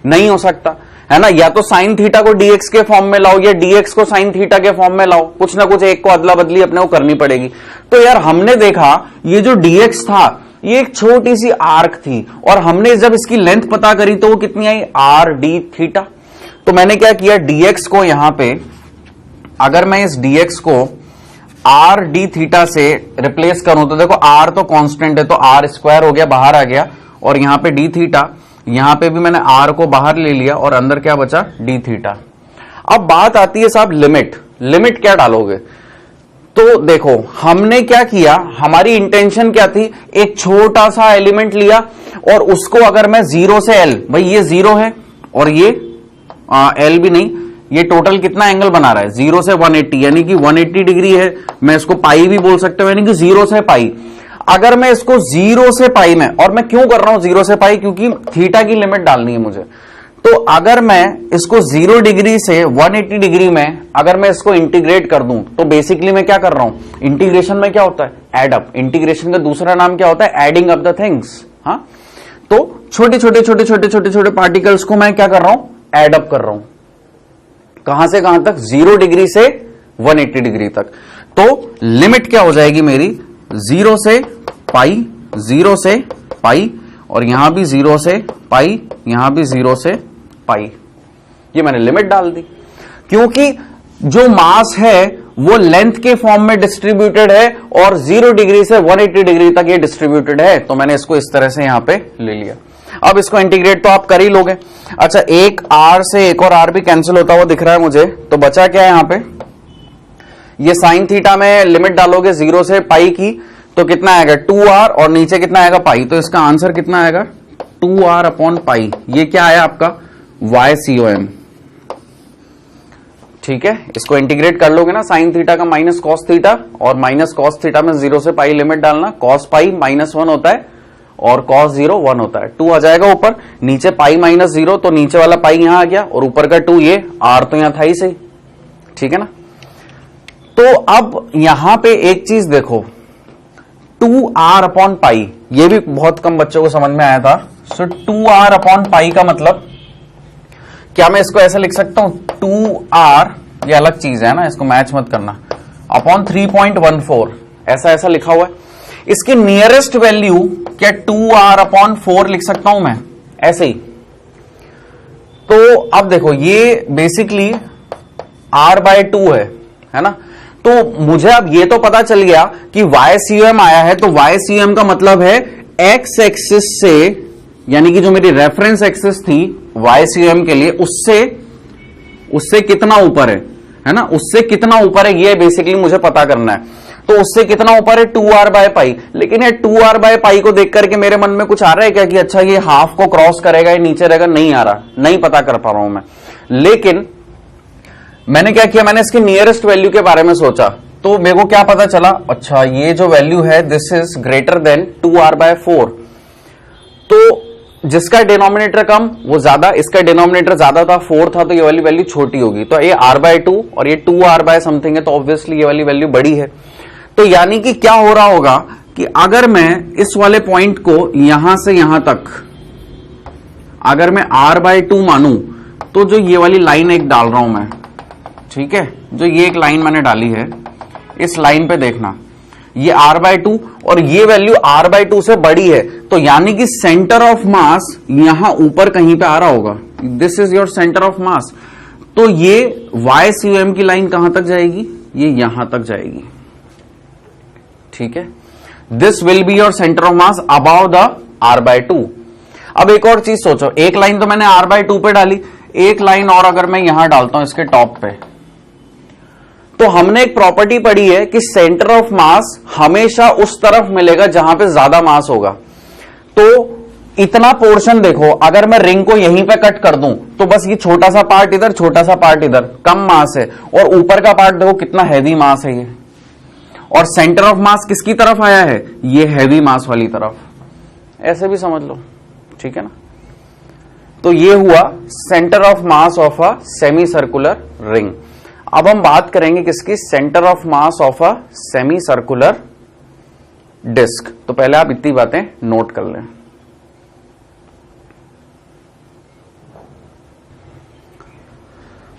A: नहीं हो सकता है ना। या तो साइन थीटा को dx के फॉर्म में लाओ या dx को साइन थीटा के फॉर्म में लाओ, कुछ ना कुछ एक को अदला बदली अपने को करनी पड़ेगी। तो यार हमने देखा ये जो dx था ये एक छोटी सी आर्क थी, और हमने जब इसकी लेंथ पता करी तो वो कितनी आई, आर डी थीटा। तो मैंने क्या किया, dx को यहां पे, अगर मैं इस dx को आर डी थीटा से रिप्लेस करूं तो देखो r तो कांस्टेंट है, तो r स्क्वायर हो गया, बाहर आ गया, और यहां पे डी थीटा, यहां पे भी मैंने r को बाहर ले लिया और अंदर क्या बचा, डी थीटा। अब बात आती है साहब लिमिट, लिमिट क्या डालोगे। तो देखो हमने क्या किया, हमारी इंटेंशन क्या थी, एक छोटा सा एलिमेंट लिया और उसको अगर मैं 0 से l, भाई ये 0 है और ये l भी नहीं, ये टोटल कितना एंगल बना रहा है, 0 से 180, यानी कि 180 डिग्री है, मैं इसको पाई भी बोल सकते हो, यानी कि 0 से पाई। अगर मैं इसको 0 से पाई में, और मैं क्यों कर रहा हूं 0 से पाई, क्योंकि थीटा की लिमिट डालनी है मुझे। तो अगर मैं इसको 0 डिग्री से 180 डिग्री में अगर मैं इसको इंटीग्रेट कर दूं, तो बेसिकली मैं क्या कर रहा हूं, इंटीग्रेशन में क्या होता है, एड अप, इंटीग्रेशन का दूसरा नाम क्या होता है, एडिंग अप द थिंग्स। हाँ, तो छोटे छोटे छोटे छोटे छोटे छोटे पार्टिकल्स को मैं क्या कर रहा हूं, एड अप कर रहा हूं। कहां से कहां तक, 0 डिग्री से 180 डिग्री तक। तो लिमिट क्या हो जाएगी मेरी, 0 से पाई, 0 से पाई, और यहां भी 0 से पाई, यहां भी 0 से पाई। ये मैंने लिमिट डाल दी, क्योंकि जो मास है वो लेंथ के फॉर्म में डिस्ट्रीब्यूटेड है और 0 डिग्री से 180 डिग्री तक ये डिस्ट्रीब्यूटेड है। तो मैंने इसको इस तरह से यहां पे ले लिया। अब इसको इंटीग्रेट तो आप कर ही लोगे। अच्छा, एक r से एक और r भी कैंसिल होता हुआ दिख रहा है मुझे, तो बचा क्या है यहां पे, ये साइन थीटा में लिमिट डालोगे 0 से पाई की, तो कितना आएगा 2r, और नीचे कितना आएगा पाई। तो इसका आंसर कितना आएगा 2r अपॉन पाई। ये क्या आया आपका YCOM। ठीक है, इसको इंटीग्रेट कर लोगे ना, साइन थीटा का माइनस कॉस थीटा, और माइनस कॉस थीटा में 0 से पाई लिमिट डालना, कॉस पाई -1 होता है और कॉस 0 1 होता है। 2 आ जाएगा ऊपर, नीचे पाई -0, तो नीचे वाला पाई यहां आ गया और ऊपर का 2, ये r तो यहां था ही सही। ठीक है ना। तो अब यहां पे एक चीज देखो, 2r अपॉन पाई, ये भी बहुत कम बच्चों को समझ में आया था। सो 2r अपॉन पाई का मतलब क्या, मैं इसको ऐसा लिख सकता हूं 2r, ये अलग चीज है ना, इसको मैच मत करना, अपॉन 3.14, ऐसा लिखा हुआ है। इसकी नियरेस्ट वैल्यू क्या 2r अपॉन 4 लिख सकता हूं मैं, ऐसे ही। तो अब देखो, ये बेसिकली r/2 है ना। तो मुझे अब ये तो पता चल गया कि YCOM आया है, तो YCOM का मतलब है x एक्सिस से, यानी कि जो मेरी रेफरेंस एक्सिस थी YCOM के लिए, उससे कितना ऊपर है ना, उससे कितना ऊपर है, ये बेसिकली मुझे पता करना है। तो उससे कितना ऊपर है 2r/पाई। लेकिन ये 2r/पाई को देख करके मेरे मन में कुछ आ रहा है क्या कि अच्छा ये हाफ को क्रॉस करेगा, ये नीचे रहेगा, नहीं आ रहा, नहीं पता कर पा रहा हूं मैं। लेकिन मैंने क्या किया, मैंने इसकी नियरेस्ट वैल्यू के बारे में सोचा, तो मेरे को क्या पता चला, अच्छा ये जो वैल्यू है this is greater than 2r/4। तो जिसका डिनोमिनेटर कम वो ज्यादा, इसका डिनोमिनेटर ज्यादा था, 4 था, तो ये वाली वैल्यू छोटी होगी। तो ये r/2 और ये 2r/समथिंग है, तो ऑब्वियसली ये वाली वैल्यू बड़ी है। तो यानी कि क्या हो रहा होगा कि अगर मैं इस वाले पॉइंट को यहां से यहां तक अगर मैं r/2 मानूं, तो जो ये वाली लाइन एक डाल रहा हूं मैं, ठीक है, जो ये एक लाइन मैंने डाली है, इस लाइन पे देखना, ये r/2 और ये वैल्यू r/2 से बड़ी है, तो यानी कि सेंटर ऑफ मास यहां ऊपर कहीं पे आ रहा होगा। This is your centre of मास। तो ये YCOM की लाइन कहां तक जाएगी, ये यहां तक जाएगी। ठीक है, this will be your centre of mass about the r/2। अब एक और चीज सोचो, एक लाइन तो मैंने r/2 पे डाली, एक लाइन और अगर मैं यहां डालता हूं इसके टॉप पे, तो हमने एक प्रॉपर्टी पढ़ी है कि सेंटर ऑफ मास हमेशा उस तरफ मिलेगा जहां पे ज्यादा मास होगा। तो इतना पोर्शन देखो, अगर मैं रिंग को यहीं पे कट कर दूं, तो बस ये छोटा सा पार्ट इधर, छोटा सा पार्ट इधर, कम मास है, और ऊपर का पार्ट देखो कितना हैवी मास है ये, और सेंटर ऑफ मास किसकी तरफ आया है, ये हैवी मास वाली तरफ। ऐसे भी समझ लो, ठीक है ना। तो ये हुआ centre of mass of a semi circular ring. अब हम बात करेंगे किसकी, centre of mass of a semi circular disc. तो पहले आप इतनी बातें नोट कर लें।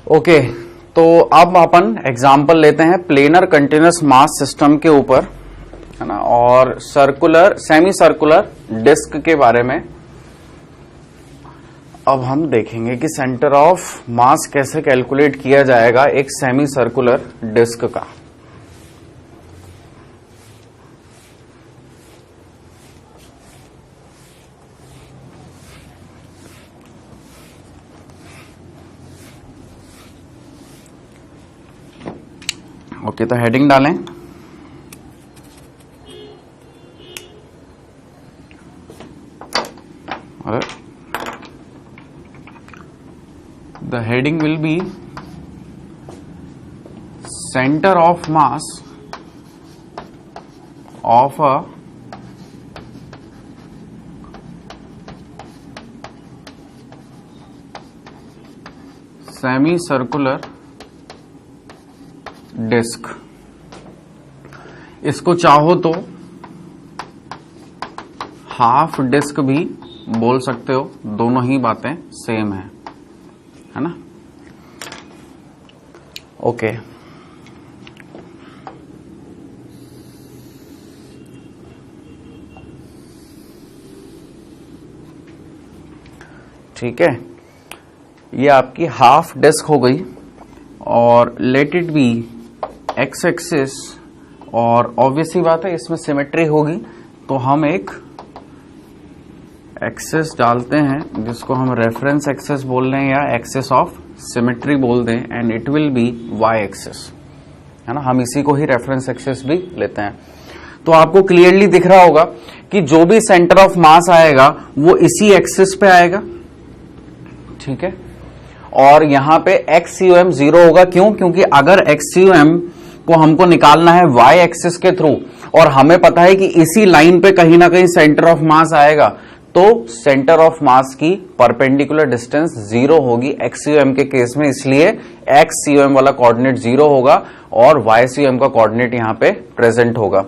A: ओके, तो अब अपन एग्जांपल लेते हैं प्लेनर कंटिन्यूअस मास सिस्टम के ऊपर, है ना, और सर्कुलर सेमी सर्कुलर डिस्क के बारे में। अब हम देखेंगे कि सेंटर ऑफ मास कैसे कैलकुलेट किया जाएगा एक सेमी सर्कुलर डिस्क का। ओके, तो हेडिंग डालें, the heading will be center of mass of a semicircular disc. इसको चाहो तो हाफ डिस्क भी बोल सकते हो, दोनों ही बातें सेम है ना। ओके ठीक है, ये आपकी हाफ डिस्क हो गई और late it be X axis, और ऑब्वियस ही बात है इसमें सिमेट्री होगी, तो हम एक एक्सिस डालते हैं जिसको हम रेफरेंस एक्सिस बोल रहे हैं या एक्सिस ऑफ सिमेट्री बोल दें, and it will be Y axis, है ना। हम इसी को ही रेफरेंस एक्सिस भी लेते हैं। तो आपको क्लियरली दिख रहा होगा कि जो भी सेंटर ऑफ मास आएगा वो इसी एक्सिस पे आएगा, ठीक है। और यहां पे XUM 0 होगा, क्यों? क्योंकि अगर XUM को हमको निकालना है y एक्सिस के थ्रू, और हमें पता है कि इसी लाइन पे कहीं ना कहीं सेंटर ऑफ मास आएगा, तो सेंटर ऑफ मास की परपेंडिकुलर डिस्टेंस 0 होगी XUM के केस में, इसलिए XUM वाला कोऑर्डिनेट 0 होगा और YCUM का कोऑर्डिनेट यहां पे प्रेजेंट होगा।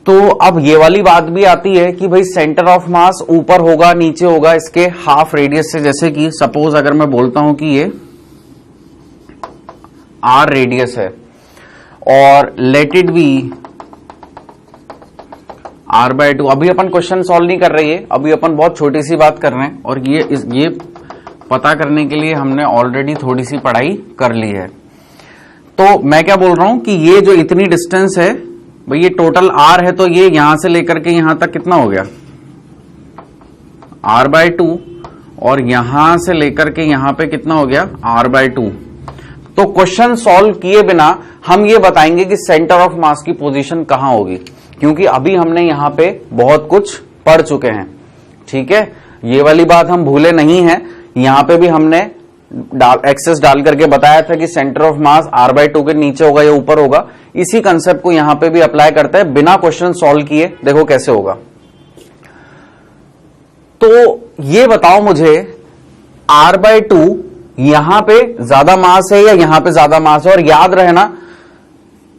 A: तो अब ये वाली बात भी आती है कि भाई सेंटर ऑफ मास ऊपर होगा नीचे होगा इसके हाफ रेडियस से, जैसे कि सपोज अगर मैं बोलता हूं कि ये R रेडियस है और लेट इट बी R/2। अभी अपन क्वेश्चन सॉल्व नहीं कर रही है, अभी अपन बहुत छोटी सी बात कर रहे हैं, और ये पता करने के लिए हमने ऑलरेडी थोड़ी सी पढ़ाई कर ली है। तो मैं क्या बोल रहा हूं कि ये जो इतनी डिस्टेंस है भाई, ये टोटल R है, तो ये यहां से लेकर के यहां तक कितना हो गया R/2, और यहां से लेकर के यहां पे कितना हो गया R/2। तो क्वेश्चन सॉल्व किए बिना हम ये बताएंगे कि सेंटर ऑफ मास की पोजीशन कहां होगी, क्योंकि अभी हमने यहां पे बहुत कुछ पढ़ चुके हैं, ठीक है। ये वाली बात हम भूले नहीं है, यहां पे भी हमने एक्सेस डाल करके बताया था कि सेंटर ऑफ मास R/2 के नीचे होगा या ऊपर होगा। इसी कंसेप्ट को यहां पे भी अप्लाई करते हैं बिना क्वेश्चन सॉल्व किए, देखो कैसे होगा। तो ये बताओ मुझे R/2 यहां पे ज्यादा मास है या यहां पे ज्यादा मास है, और याद रहना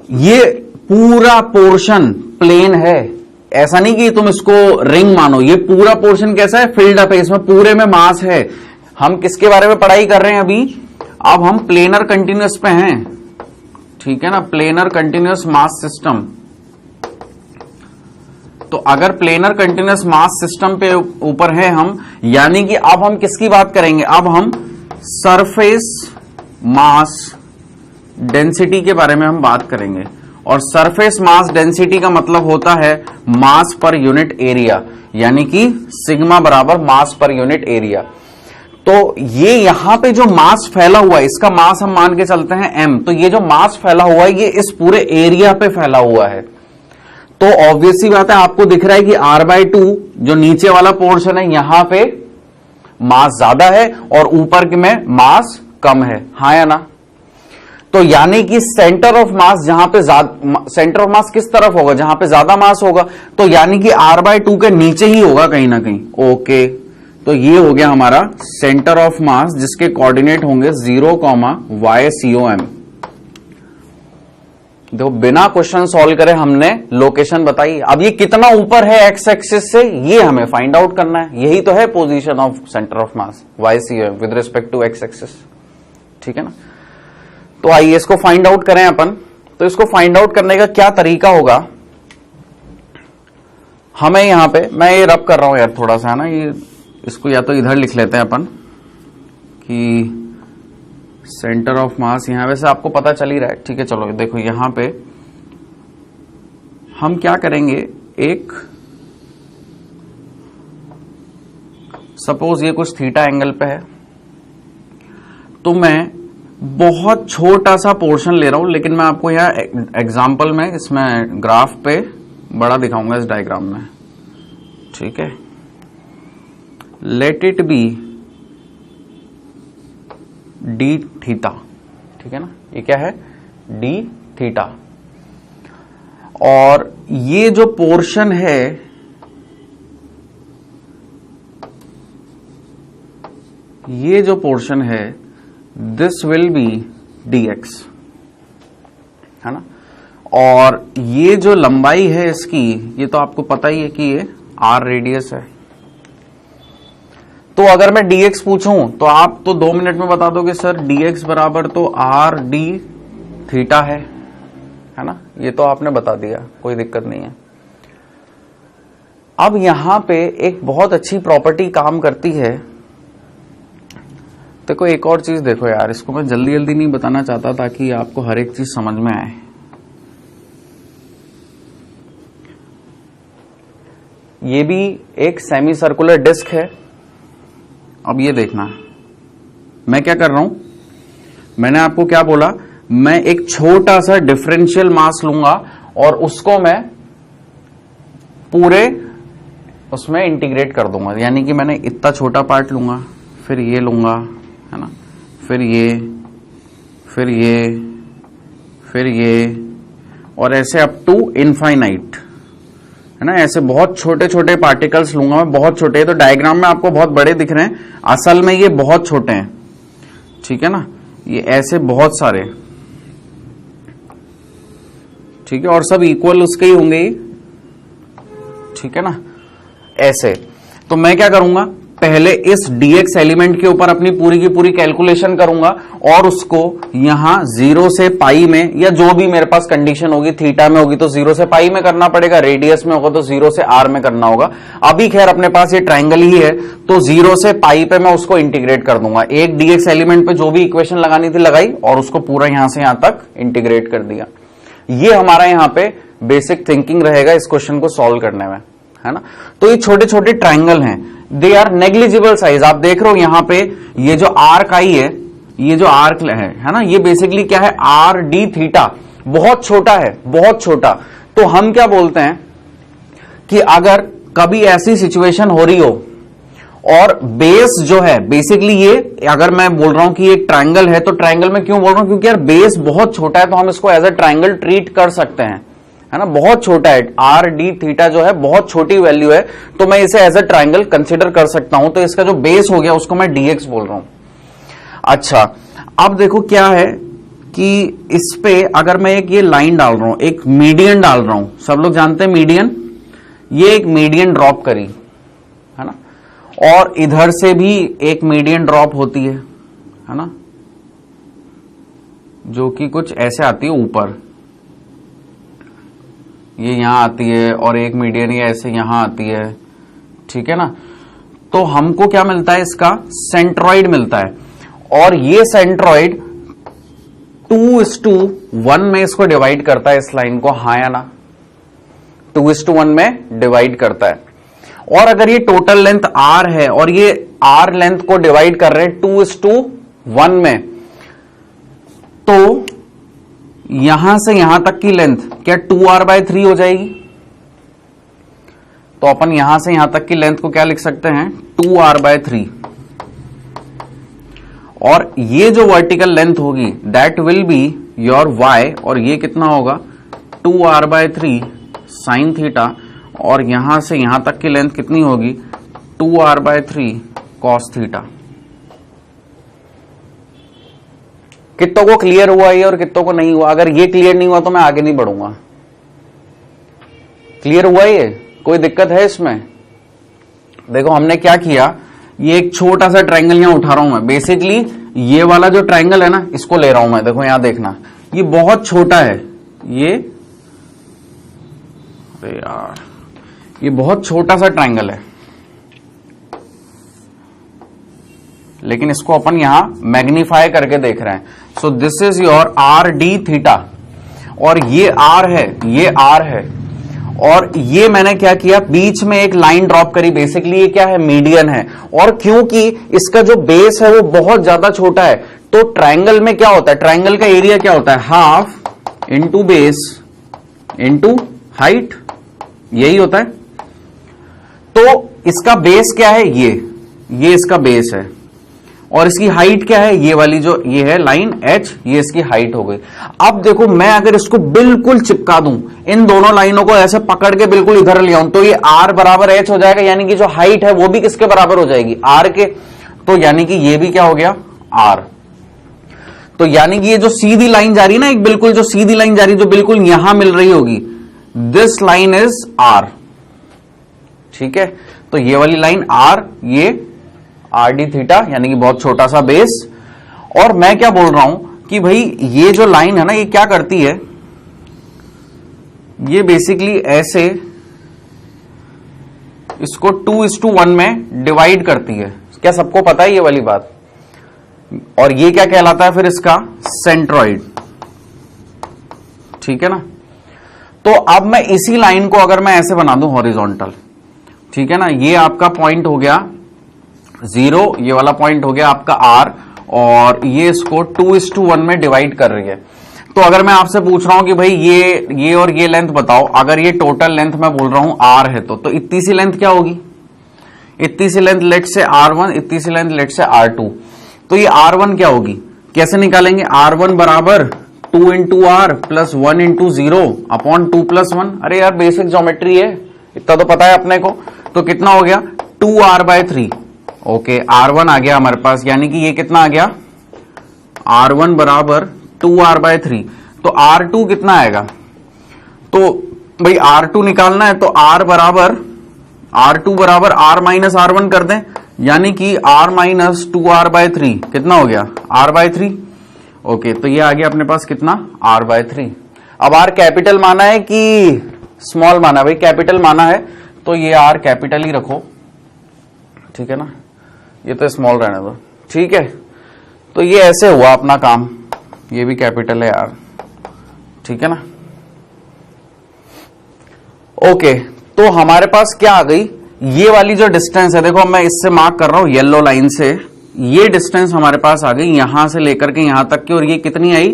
A: ये पूरा पोर्शन प्लेन है, ऐसा नहीं कि तुम इसको रिंग मानो, ये पूरा पोर्शन कैसा है, फिल्ड अप है, इसमें पूरे में मास है। हम किसके बारे में पढ़ाई कर रहे हैं अभी, अब हम प्लेनर कंटिन्यूअस पे हैं, ठीक है ना, प्लेनर कंटिन्यूअस मास सिस्टम। तो अगर प्लेनर कंटिन्यूअस मास सिस्टम पे ऊपर है हम, यानी कि अब हम किसकी बात करेंगे, अब हम सरफेस मास डेंसिटी के बारे में हम बात करेंगे। और सरफेस मास डेंसिटी का मतलब होता है मास पर यूनिट एरिया, यानी कि सिग्मा बराबर मास पर यूनिट एरिया। तो ये यहां पे जो मास फैला हुआ है, इसका मास हम मान के चलते हैं m, तो ये जो मास फैला हुआ है ये इस पूरे एरिया पे फैला हुआ है। तो ऑब्वियस सी बात है, आपको दिख रहा है कि R/2 जो नीचे वाला पोर्शन है यहां पे मास ज्यादा है और ऊपर में मास कम है, हाँ या ना। तो यानी कि सेंटर ऑफ मास जहां पे सेंटर ऑफ मास किस तरफ होगा, जहां पे ज्यादा मास होगा, तो यानी कि R/2 के नीचे ही होगा कहीं ना कहीं। ओके, तो ये हो गया हमारा सेंटर ऑफ मास, जिसके कोऑर्डिनेट होंगे 0, YCOM। देखो बिना क्वेश्चन सॉल्व करे हमने लोकेशन बताई। अब ये कितना ऊपर है एक्स एक्सिस से, ये हमें फाइंड आउट करना है। यही तो है position of centre of mass YCOM with respect to X axis, ठीक है ना। तो आइए इसको फाइंड आउट करें अपन। तो इसको फाइंड आउट करने का क्या तरीका होगा, हमें यहां पे, मैं ये रब कर रहा हूं यार थोड़ा सा, है ना, ये इसको या तो इधर लिख लेते हैं अपन कि सेंटर ऑफ मास यहां, वैसे आपको पता चल ही रहा है, ठीक है। चलो देखो यहां पे हम क्या करेंगे, एक सपोज ये कुछ थीटा एंगल पे है, तो मैं बहुत छोटा सा पोर्शन ले रहा हूं, लेकिन मैं आपको यहां एग्जांपल में इसमें ग्राफ पे बड़ा दिखाऊंगा इस डायग्राम में, ठीक है। Late it B d theta, ठीक है ना, ये क्या है d थीटा। और ये जो पोर्शन है दिस विल बी dx, है ना। और ये जो लंबाई है इसकी, ये तो आपको पता ही है कि ये r रेडियस है, तो अगर मैं dx पूछूं तो आप तो 2 मिनट में बता दोगे सर dx बराबर तो r d थीटा है ना, ये तो आपने बता दिया, कोई दिक्कत नहीं है। अब यहां पे एक बहुत अच्छी प्रॉपर्टी काम करती है। देखो एक और चीज देखो यार, इसको मैं जल्दी जल्दी नहीं बताना चाहता ताकि आपको हर एक चीज समझ में आए। ये भी एक सेमी सर्कुलर डिस्क है। अब ये देखना, मैं क्या कर रहा हूं, मैंने आपको क्या बोला, मैं एक छोटा सा डिफरेंशियल मास लूंगा और उसको मैं पूरे उसमें इंटीग्रेट कर दूंगा। यानी कि मैंने इतना छोटा पार्ट लूंगा, फिर ये लूंगा, है ना, फिर ये, फिर ये, फिर ये, और ऐसे अप टू इनफाइनाइट, है ना। ऐसे बहुत छोटे छोटे पार्टिकल्स लूंगा मैं, बहुत छोटे। तो डायग्राम में आपको बहुत बड़े दिख रहे हैं, असल में ये बहुत छोटे हैं, ठीक है ना। ये ऐसे बहुत सारे, ठीक है, और सब इक्वल उसके ही होंगे, ठीक है ना, ऐसे। तो मैं क्या करूंगा, पहले इस dx एलिमेंट के ऊपर अपनी पूरी की पूरी कैलकुलेशन करूंगा और उसको यहां 0 से पाई में, या जो भी मेरे पास कंडीशन होगी, थीटा में होगी तो 0 से पाई में करना पड़ेगा, रेडियस में होगा तो 0 से r में करना होगा। अभी खैर अपने पास ये ट्राइंगल ही है तो 0 से पाई पे मैं उसको इंटीग्रेट कर दूंगा। एक dx एलिमेंट पे जो भी इक्वेशन लगानी थी लगाई और उसको पूरा यहां से यहां तक इंटीग्रेट कर दिया। ये हमारा यहां पे बेसिक थिंकिंग रहेगा इस क्वेश्चन को सॉल्व करने में, है ना। तो ये छोटे छोटे ट्राइंगल हैं, दे आर नेग्लिजिबल साइज। आप देख रहे हो यहां पे ये जो आर्क आई है, ये जो आर्क है ना, ये बेसिकली क्या है, आर डी थीटा, बहुत छोटा है, बहुत छोटा। तो हम क्या बोलते हैं कि अगर कभी ऐसी सिचुएशन हो रही हो और बेस जो है, बेसिकली ये अगर मैं बोल रहा हूं कि एक ट्राइंगल है, तो ट्राइंगल में क्यों बोल रहा हूं, क्योंकि यार बेस बहुत छोटा है तो हम इसको एज अ ट्राइंगल ट्रीट कर सकते हैं, है ना। बहुत छोटा है, आर डी थीटा जो है बहुत छोटी वैल्यू है, तो मैं इसे एज अ ट्राइंगल कंसिडर कर सकता हूं। तो इसका जो बेस हो गया उसको मैं dx बोल रहा हूं। अच्छा, अब देखो क्या है कि इस पे अगर मैं एक ये लाइन डाल रहा हूं, एक मीडियन डाल रहा हूं, सब लोग जानते हैं मीडियन, ये एक मीडियन ड्रॉप करी, है ना, और इधर से भी एक मीडियन ड्रॉप होती है ना, जो कि कुछ ऐसे आती है ऊपर, ये यहां आती है, और एक मीडियन ये ऐसे यहां आती है, ठीक है ना। तो हमको क्या मिलता है, इसका सेंट्रॉइड मिलता है, और ये सेंट्रॉइड 2:1 में इसको डिवाइड करता है, इस लाइन को, हाँ या ना, 2:1 में डिवाइड करता है। और अगर ये टोटल लेंथ r है और ये r लेंथ को डिवाइड कर रहे हैं 2:1 में, तो यहां से यहां तक की लेंथ क्या 2r/3 हो जाएगी। तो अपन यहां से यहां तक की लेंथ को क्या लिख सकते हैं, 2r/3, और ये जो वर्टिकल लेंथ होगी that will be your y, और ये कितना होगा 2r/3 साइन थीटा, और यहां से यहां तक की लेंथ कितनी होगी 2r/3 कॉस थीटा। कितनों को क्लियर हुआ ये और कितनों को नहीं हुआ? अगर ये क्लियर नहीं हुआ तो मैं आगे नहीं बढ़ूंगा। क्लियर हुआ ये? कोई दिक्कत है इसमें? देखो हमने क्या किया, ये एक छोटा सा ट्रायंगल यहां उठा रहा हूं मैं, बेसिकली ये वाला जो ट्रायंगल है ना इसको ले रहा हूं मैं। देखो यहां देखना, ये बहुत छोटा है, ये, अरे यार ये बहुत छोटा सा ट्रायंगल है, लेकिन इसको अपन यहां मैग्नीफाई करके देख रहे हैं। सो this is your are D theta, और ये आर है, ये आर है, और ये मैंने क्या किया, बीच में एक लाइन ड्रॉप करी। बेसिकली ये क्या है, मीडियन है, और क्योंकि इसका जो बेस है वो बहुत ज्यादा छोटा है, तो ट्रायंगल में क्या होता है, ट्रायंगल का एरिया क्या होता है, half into base into height, यही होता है। तो इसका बेस क्या है, ये इसका बेस है, और इसकी हाइट क्या है, ये वाली जो ये है लाइन h, ये इसकी हाइट हो गई। अब देखो मैं अगर इसको बिल्कुल चिपका दूं, इन दोनों लाइनों को ऐसे पकड़ के बिल्कुल इधर ले आऊं, तो ये r बराबर h हो जाएगा, यानी कि जो हाइट है वो भी किसके बराबर हो जाएगी, r के। तो यानी कि ये भी क्या हो गया, r। तो यानी कि ये जो सीधी लाइन जा रही है ना, एक बिल्कुल जो सीधी लाइन जा रही है, जो बिल्कुल यहां मिल रही होगी, दिस लाइन इज r, ठीक है। तो ये वाली लाइन r, ये आर डी थीटा, यानी कि बहुत छोटा सा बेस। और मैं क्या बोल रहा हूं कि भाई ये जो लाइन है ना, ये क्या करती है, ये बेसिकली ऐसे इसको 2:1 में डिवाइड करती है। क्या सबको पता है ये वाली बात? और ये क्या कहलाता है फिर इसका? सेंट्रॉइड। ठीक है ना। तो अब मैं इसी लाइन को अगर मैं ऐसे बना दूं हॉरिजॉन्टल, ठीक है ना, ये आपका पॉइंट हो गया 0, ये वाला पॉइंट हो गया आपका R, और ये इसको 2:1 में डिवाइड कर रही है। तो अगर मैं आपसे पूछ रहा हूं कि भाई ये और ये लेंथ बताओ, अगर ये टोटल लेंथ मैं बोल रहा हूं R है, तो इतनी सी लेंथ क्या होगी? इतनी सी लेंथ लेट से R1, इतनी सी लेंथ लेट से R2। तो ये R1 क्या होगी, कैसे निकालेंगे? R1 बराबर 2 into R plus 1 into 0 upon 2 plus 1। अरे यार बेसिक ज्योमेट्री है, इतना तो पता है अपने को। तो कितना हो गया? 2R/3। ओके, R1 आ गया हमारे पास, यानी कि ये कितना आ गया? R1 बराबर 2R/3। तो R2 कितना आएगा? तो भाई R2 निकालना है, तो R बराबर R2 बराबर R माइनस R1 कर दें, यानी कि R माइनस 2R/3 कितना हो गया? R/3। ओके, तो ये आ गया अपने पास कितना? R/3। अब R कैपिटल माना है कि स्मॉल माना है? भाई कैपिटल माना है, तो ये R कैपिटल ही रखो, ठीक है ना, ये तो स्मॉल रहने दो, ठीक है। तो ये ऐसे हुआ अपना काम, ये भी कैपिटल है R, ठीक है ना। ओके, तो हमारे पास क्या आ गई? ये वाली जो डिस्टेंस है, देखो मैं इससे मार्क कर रहा हूं येलो लाइन से, ये डिस्टेंस हमारे पास आ गई यहां से लेकर के यहां तक की, और ये कितनी आई?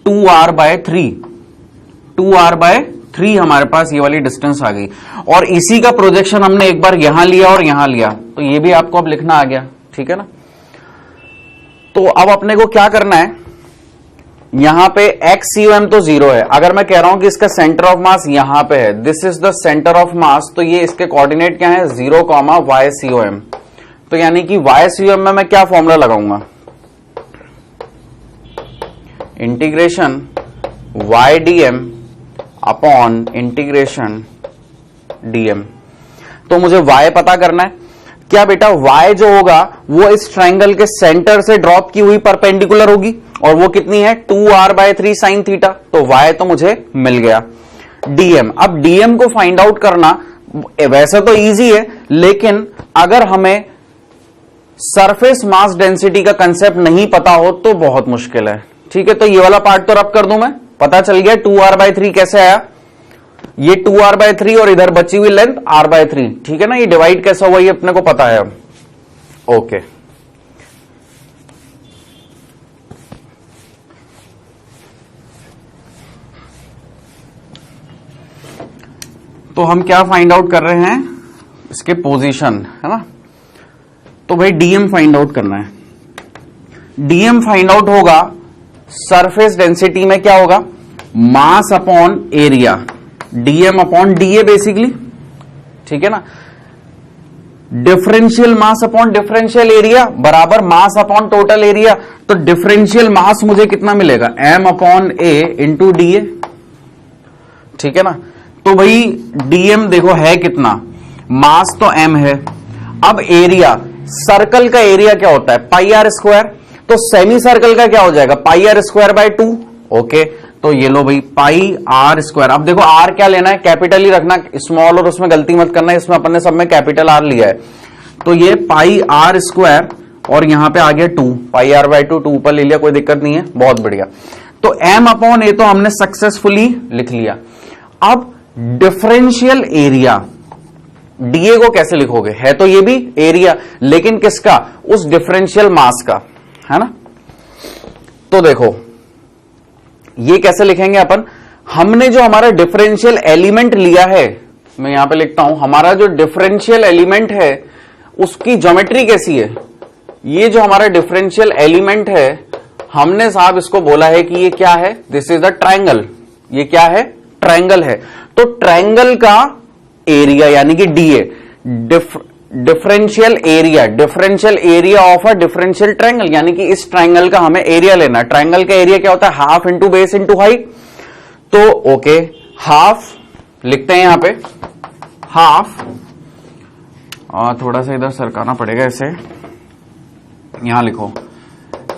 A: 2R/3। 2R/3 हमारे पास ये वाली डिस्टेंस आ गई। और इसी का प्रोजेक्शन हमने एक बार यहां लिया और यहां लिया, तो ये भी आपको अब लिखना आ गया, ठीक है ना। तो अब अपने को क्या करना है, यहां पे XCOM तो 0 है। अगर मैं कह रहा हूं कि इसका सेंटर ऑफ मास यहां पे है, this is the centre of मास, तो ये इसके कोऑर्डिनेट क्या है? 0, YCOM। तो यानी कि YCOM में मैं क्या फॉर्मूला लगाऊंगा? Integration YDM upon integration DM। तो मुझे Y पता करना है। क्या बेटा? Y जो होगा वो इस ट्रायंगल के सेंटर से ड्रॉप की हुई परपेंडिकुलर होगी, और वो कितनी है? 2R/3 sin theta. तो Y तो मुझे मिल गया। DM, अब DM को फाइंड आउट करना वैसे तो इजी है, लेकिन अगर हमें सरफेस मास डेंसिटी का कंसेप्ट नहीं पता हो तो बहुत मुश्किल है, ठीक है। तो ये वाला पार्ट तो रब कर दूं मैं, पता चल गया 2R/3 कैसे आया, ये 2R/3 और इधर बची हुई लेंथ R/3, ठीक है ना। ये डिवाइड कैसा हुआ ये अपने को पता है अब। ओके, तो हम क्या फाइंड आउट कर रहे हैं? इसके पोजीशन, है ना। तो भाई DM फाइंड आउट करना है। DM फाइंड आउट होगा सरफेस डेंसिटी में क्या होगा? मास upon area, DM upon DA basically, ठीक है ना। Differential mass upon differential area बराबर मास अपॉन टोटल एरिया। तो डिफरेंशियल मास मुझे कितना मिलेगा? M upon A into DA, ठीक है ना। तो भाई DM देखो है कितना? मास तो M है। अब एरिया, सर्कल का एरिया क्या होता है? πr²। तो सेमी सर्कल का क्या हो जाएगा? πr²/2। ओके, तो ये लो भाई πr²। अब देखो R क्या लेना है? कैपिटल ही रखना, स्मॉल और उसमें गलती मत करना, इसमें अपन ने सब में कैपिटल R लिया है। तो ये πr², और यहां पे आ गया 2, πr/2, 2 ऊपर ले लिया, कोई दिक्कत नहीं है, बहुत बढ़िया। तो M अपॉन A तो हमने सक्सेसफुली लिख लिया। अब डिफरेंशियल एरिया DA को कैसे लिखोगे? है तो ये भी एरिया, लेकिन किसका? उस डिफरेंशियल मास का, है ना। तो देखो ये कैसे लिखेंगे अपन? हमने जो हमारा डिफरेंशियल एलिमेंट लिया है, मैं यहां पे लिखता हूं, हमारा जो डिफरेंशियल एलिमेंट है उसकी ज्योमेट्री कैसी है? ये जो हमारा डिफरेंशियल एलिमेंट है, हमने साहब इसको बोला है कि ये क्या है? This is the triangle. ये क्या है? ट्रायंगल है। तो ट्रायंगल का एरिया यानी कि DA, differential area of a differential triangle, यानी कि इस ट्रायंगल का हमें एरिया लेना है। ट्रायंगल का एरिया क्या होता है? Half into base into height. तो ओके, हाफ लिखते हैं यहां पे, हाफ, थोड़ा सा इधर सरकाना पड़ेगा इसे, यहां लिखो,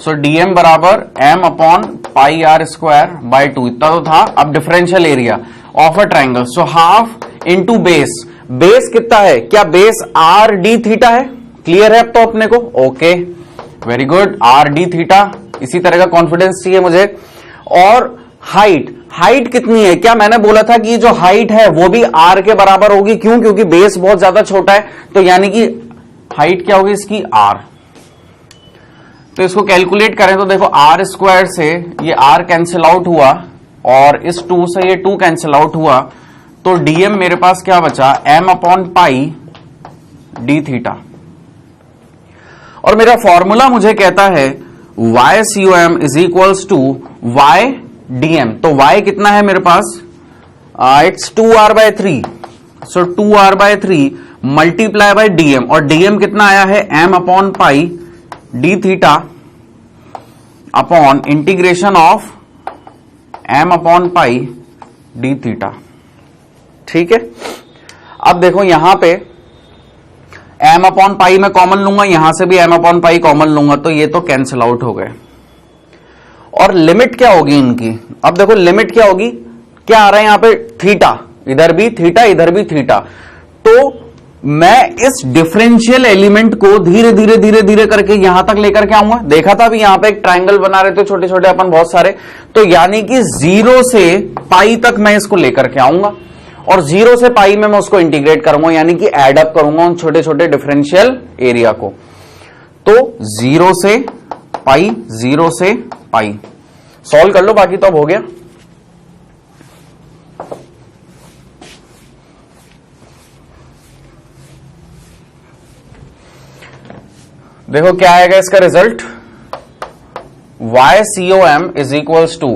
A: सो डीएम बराबर M upon pi R square by 2, इतना तो था। अब differential area of a triangle, so half into base, base कितना है, क्या बेस आर डी थीटा है, क्लियर है अब तो अपने को, okay very good, R D theta, इसी तरह का कॉन्फिडेंस चाहिए मुझे। और हाइट, हाइट कितनी है, क्या मैंने बोला था कि जो हाइट है वो भी आर के बराबर होगी, क्यों, क्योंकि बेस बहुत ज्यादा छोटा है, तो यानी कि हाइट क्या होगी इसकी, आर। तो इसको कैलकुलेट करें तो देखो आर स्क्वायर से ये आर कैंसिल आउट हुआ और इस 2 से ये 2 कैंसिल आउट हुआ, तो डीएम मेरे पास क्या बचा, M upon pi D theta. और मेरा फॉर्मूला मुझे कहता है Y C O M is equals to Y D M. तो वाई कितना है मेरे पास, it's 2r/3, so 2r/3 multiply by DM, और डीएम कितना आया है, M upon pi D theta upon integration of M upon pi D theta. ठीक है, अब देखो यहां पे एम अपॉन पाई में कॉमन लूंगा, यहां से भी एम अपॉन पाई कॉमन लूंगा, तो ये तो कैंसिल आउट हो गए। और लिमिट क्या होगी इनकी, अब देखो लिमिट क्या होगी, क्या आ रहा है यहां पे, थीटा, इधर भी थीटा इधर भी थीटा, तो मैं इस डिफरेंशियल एलिमेंट को धीरे धीरे धीरे धीरे करके यहां तक लेकर के आऊंगा। देखा था अभी यहां पे एक ट्राइंगल बना रहे थे छोटे छोटे अपन बहुत सारे, तो यानी कि 0 से पाई तक मैं इसको लेकर के आऊंगा, और 0 से पाई में मैं उसको इंटीग्रेट करूंगा, यानी कि एड अप करूंगा उन छोटे छोटे डिफरेंशियल एरिया को। तो 0 से पाई, 0 से पाई, सॉल्व कर लो, बाकी तो अब हो गया। देखो क्या आएगा इसका result, Y C O M is equals to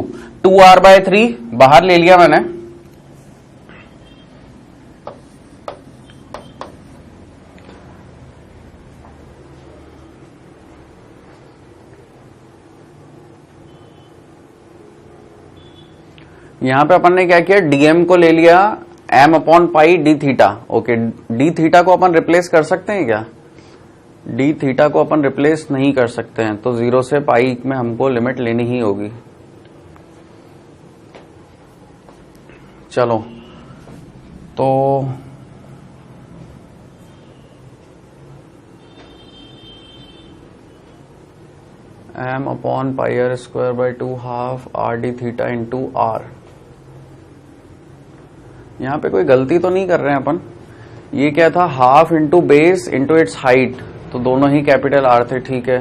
A: 2r/3 बाहर ले लिया मैंने, यहां पे अपन ने क्या किया, डीएम को ले लिया M upon pi D theta. Okay, D theta को अपन रिप्लेस कर सकते हैं क्या, डी थीटा को अपन रिप्लेस नहीं कर सकते हैं, तो 0 से पाई में हमको लिमिट लेनी ही होगी। चलो तो M upon pi R square by 2 half R D theta into R. यहां पे कोई गलती तो नहीं कर रहे हैं अपन, ये क्या था, half into base into its height, तो दोनों ही कैपिटल आर थे, ठीक है,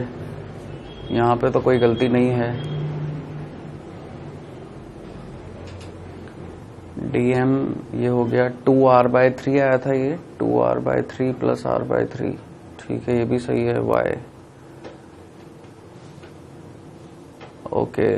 A: यहां पे तो कोई गलती नहीं है। डीएम ये हो गया 2r/3 आया था, ये 2r/3 प्लस r/3, ठीक है, ये भी सही है, y ओके।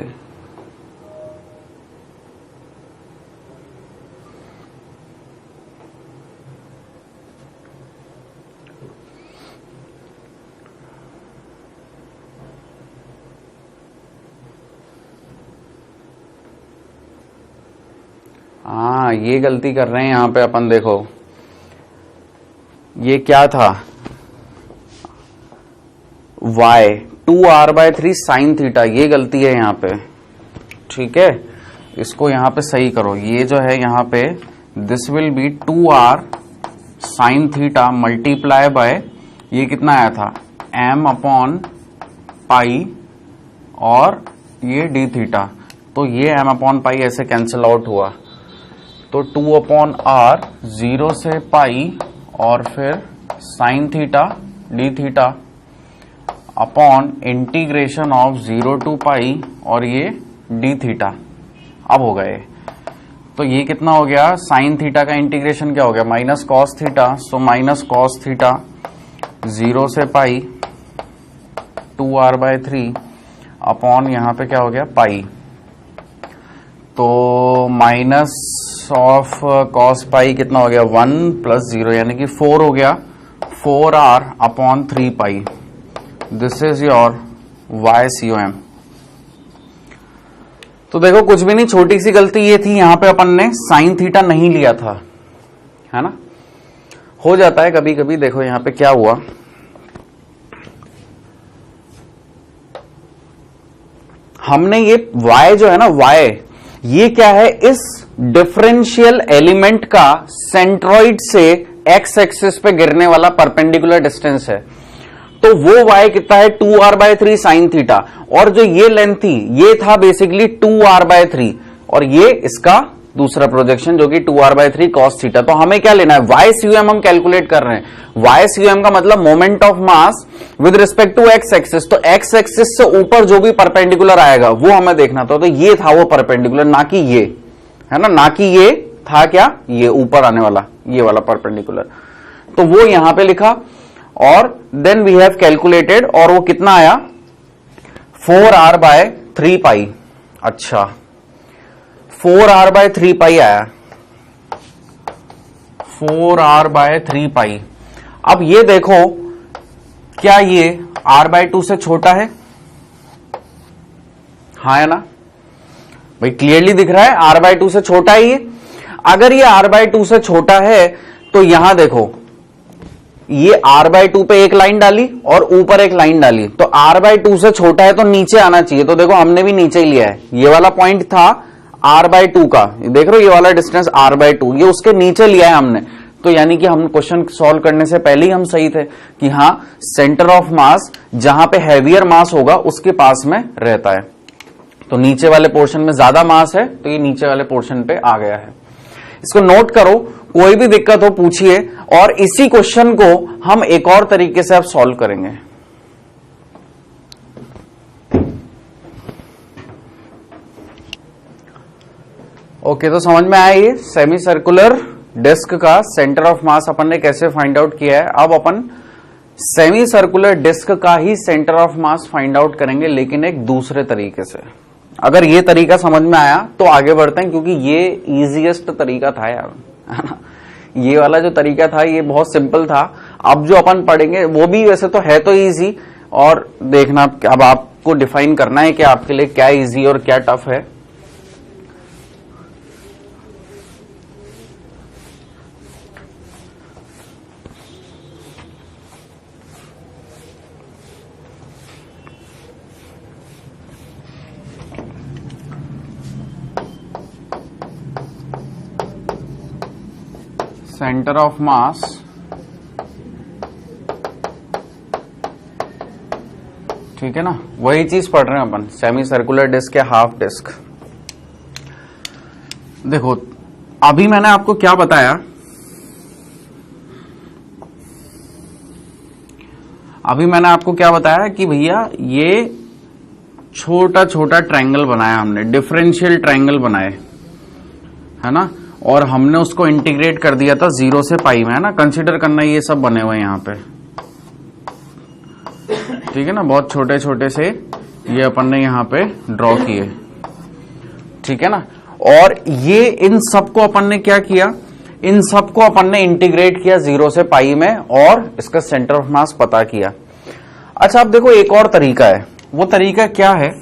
A: हाँ, ये गलती कर रहे हैं यहां पे अपन, देखो ये क्या था, y 2r/3 साइन थीटा, ये गलती है यहां पे, ठीक है, इसको यहां पे सही करो। ये जो है यहां पे this will be 2r sine theta multiply by, ये कितना आया था, m अपॉन पाई और ये डी थीटा, तो ये m अपॉन पाई ऐसे कैंसिल आउट हुआ, तो 2/r 0 से पाई और फिर sine theta D theta upon integration of 0 to pi और ये डी थीटा। अब हो गए, तो ये कितना हो गया, साइन थीटा का इंटीग्रेशन क्या हो गया, minus cos theta, so minus cos theta 0 से पाई 2r/3 अपॉन यहां पे क्या हो गया, पाई, तो माइनस ऑफ कॉस पाई कितना हो गया, 1 + 0 यानी कि 4 हो गया, 4r upon 3 pi. This is your Y C O M. तो देखो कुछ भी नहीं, छोटी सी गलती ये थी, यहां पे अपन ने साइन थीटा नहीं लिया था, है ना, हो जाता है कभी कभी। देखो यहां पे क्या हुआ, हमने ये y जो है ना, y ये क्या है, इस डिफरेंशियल एलिमेंट का सेंट्रॉइड से x एक्सिस पे गिरने वाला परपेंडिकुलर डिस्टेंस है। तो वो y कितना है, 2r/3 sin थीटा, और जो ये लेंथ थी ये था बेसिकली 2r/3, और ये इसका दूसरा प्रोजेक्शन जो कि 2r/3 cos थीटा। तो हमें क्या लेना है, YCUM हम कैलकुलेट कर रहे हैं। YCUM का मतलब moment of mass with respect to x axis. तो x एक्सिस से ऊपर जो भी परपेंडिकुलर आएगा वो हमें देखना था। तो ये था वो परपेंडिकुलर, ना कि ये, है ना कि ये था क्या, ये ऊपर आने वाला ये वाला परपेंडिकुलर। तो वो यहां पे लिखा, और देन वी हैव कैलकुलेटेड, और वो कितना आया, 4r/3 पाई। अच्छा, 4r/3 पाई आया, 4r/3 पाई। अब ये देखो, क्या ये r/2 से छोटा है? हाँ है ना भाई, क्लियरली दिख रहा है r/2 से छोटा है ये। अगर ये r/2 से छोटा है तो यहां देखो, ये r/2 पे एक लाइन डाली और ऊपर एक लाइन डाली, तो r/2 से छोटा है तो नीचे आना चाहिए। तो देखो हमने भी नीचे ही लिया है, ये वाला पॉइंट था r/2 का, देख रहे हो ये वाला डिस्टेंस r/2, ये उसके नीचे लिया है हमने। तो यानी कि हम क्वेश्चन सॉल्व करने से पहले ही हम सही थे कि हाँ, सेंटर ऑफ मास जहां पे हैवियर मास होगा उसके पास में रहता है। तो नीचे वाले पोर्शन में ज्यादा मास है, तो ये नीचे वाले पोर्शन पे आ गया है। इसको नोट करो, कोई भी दिक्कत हो पूछिए, और इसी क्वेश्चन को हम एक और तरीके से अब सॉल्व करेंगे। ओके, तो समझ में आया ये सेमी सर्कुलर डिस्क का सेंटर ऑफ मास अपन ने कैसे फाइंड आउट किया है। अब अपन सेमी सर्कुलर डिस्क का ही centre of mass find out करेंगे, लेकिन एक दूसरे तरीके से। अगर ये तरीका समझ में आया तो आगे बढ़ते हैं, क्योंकि ये इजीएस्ट तरीका था यार, है ना। ये वाला जो तरीका था ये बहुत सिंपल था। अब जो अपन पढ़ेंगे वो भी वैसे तो है तो इजी, और देखना अब आपको डिफाइन करना है कि आपके लिए क्या इजी और क्या टफ है। सेंटर ऑफ मास ठीक है ना, वही चीज पढ़ रहे हैं अपन, सेमी सर्कुलर डिस्क या हाफ डिस्क। देखो अभी मैंने आपको क्या बताया, कि भैया ये छोटा छोटा ट्रायंगल बनाया हमने, डिफरेंशियल ट्रायंगल बनाए, है ना, और हमने उसको इंटीग्रेट कर दिया था 0 से पाई में, है ना। कंसीडर करना ये सब बने हुए यहां पे, ठीक है ना, बहुत छोटे छोटे से ये अपन ने यहां पे ड्रॉ किए, ठीक है ना। और ये इन सबको अपन ने क्या किया, इन सबको अपन ने इंटीग्रेट किया 0 से पाई में, और इसका सेंटर ऑफ मास पता किया। अच्छा अब देखो एक और तरीका है, वो तरीका क्या है,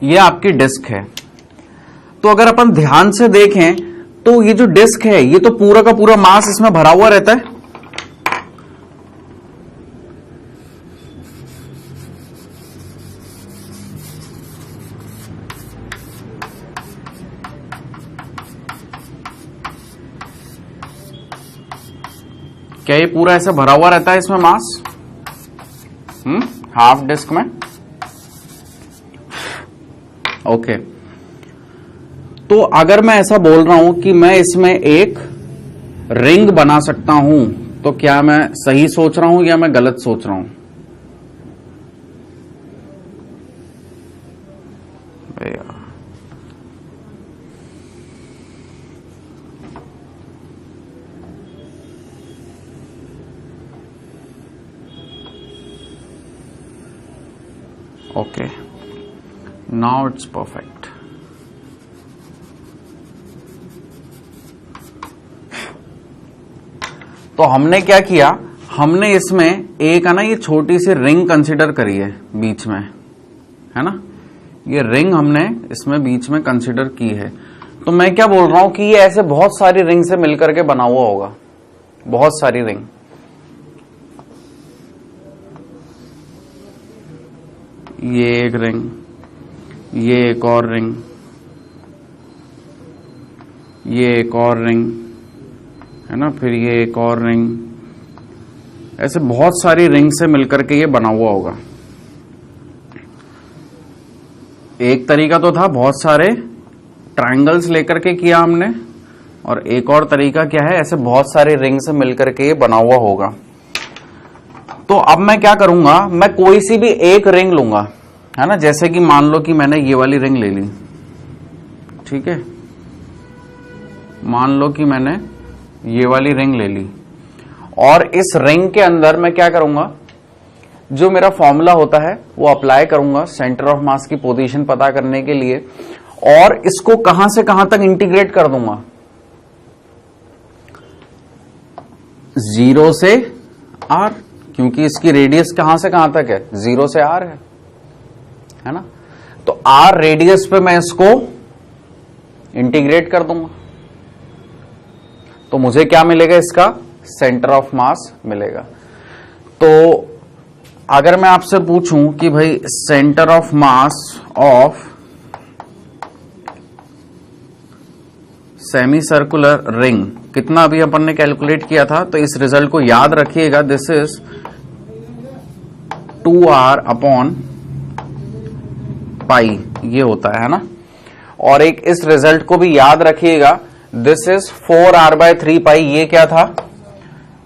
A: ये आपकी डिस्क है। तो अगर अपन ध्यान से देखें तो ये जो डिस्क है ये तो पूरा का पूरा मास इसमें भरा हुआ रहता है, क्या ये पूरा ऐसे भरा हुआ रहता है इसमें मास, हाफ डिस्क में। ओके, तो अगर मैं ऐसा बोल रहा हूं कि मैं इसमें एक रिंग बना सकता हूं, तो क्या मैं सही सोच रहा हूं या मैं गलत सोच रहा हूं? Okay, now it's perfect. तो हमने क्या किया, हमने इसमें एक है ना ये छोटी सी रिंग कंसीडर करी है बीच में, है ना, ये रिंग हमने इसमें बीच में कंसीडर की है। तो मैं क्या बोल रहा हूं कि ये ऐसे बहुत सारी रिंग से मिलकर के बना हुआ होगा, बहुत सारी रिंग। ये एक रिंग, ये एक और रिंग, ये एक और रिंग है ना, फिर ये एक और रिंग, ऐसे बहुत सारी रिंग से मिलकर के ये बना हुआ होगा। एक तरीका तो था बहुत सारे ट्रायंगल्स लेकर के किया हमने, और एक और तरीका क्या है, ऐसे बहुत सारे रिंग से मिलकर के ये बना हुआ होगा। तो अब मैं क्या करूंगा, मैं कोई सी भी एक रिंग लूंगा, है ना, जैसे कि मान लो कि मैंने ये वाली रिंग ले ली, ठीक है, मान लो कि मैंने ये वाली रिंग ले ली, और इस रिंग के अंदर मैं क्या करूंगा, जो मेरा फॉर्मूला होता है वो अप्लाई करूंगा सेंटर ऑफ मास की पोजीशन पता करने के लिए, और इसको कहां से कहां तक इंटीग्रेट कर दूंगा, 0 से r, क्योंकि इसकी रेडियस कहां से कहां तक है, 0 से r है ना। तो r रेडियस पे मैं इसको इंटीग्रेट कर दूंगा, तो मुझे क्या मिलेगा, इसका सेंटर ऑफ मास मिलेगा। तो अगर मैं आपसे पूछूं कि भाई centre of mass of semi circular ring कितना अभी अपन ने कैलकुलेट किया था, तो इस रिजल्ट को याद रखिएगा, this is 2r upon pi, ये होता है ना। और एक इस रिजल्ट को भी याद रखिएगा, दिस इज 4r/3 पाई, ये क्या था,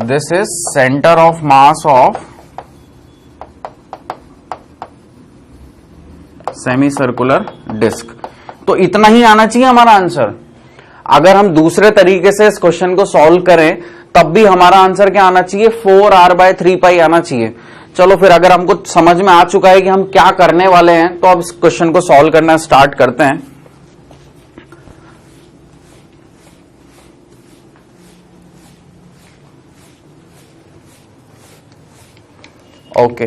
A: this is centre of mass of semi circular disc. तो इतना ही आना चाहिए हमारा आंसर। अगर हम दूसरे तरीके से इस क्वेश्चन को सॉल्व करें तब भी हमारा आंसर क्या आना चाहिए, 4r/3 पाई आना चाहिए। चलो फिर अगर हमको समझ में आ चुका है कि हम क्या करने वाले हैं, तो अब इस क्वेश्चन को सॉल्व करना स्टार्ट करते हैं। ओके,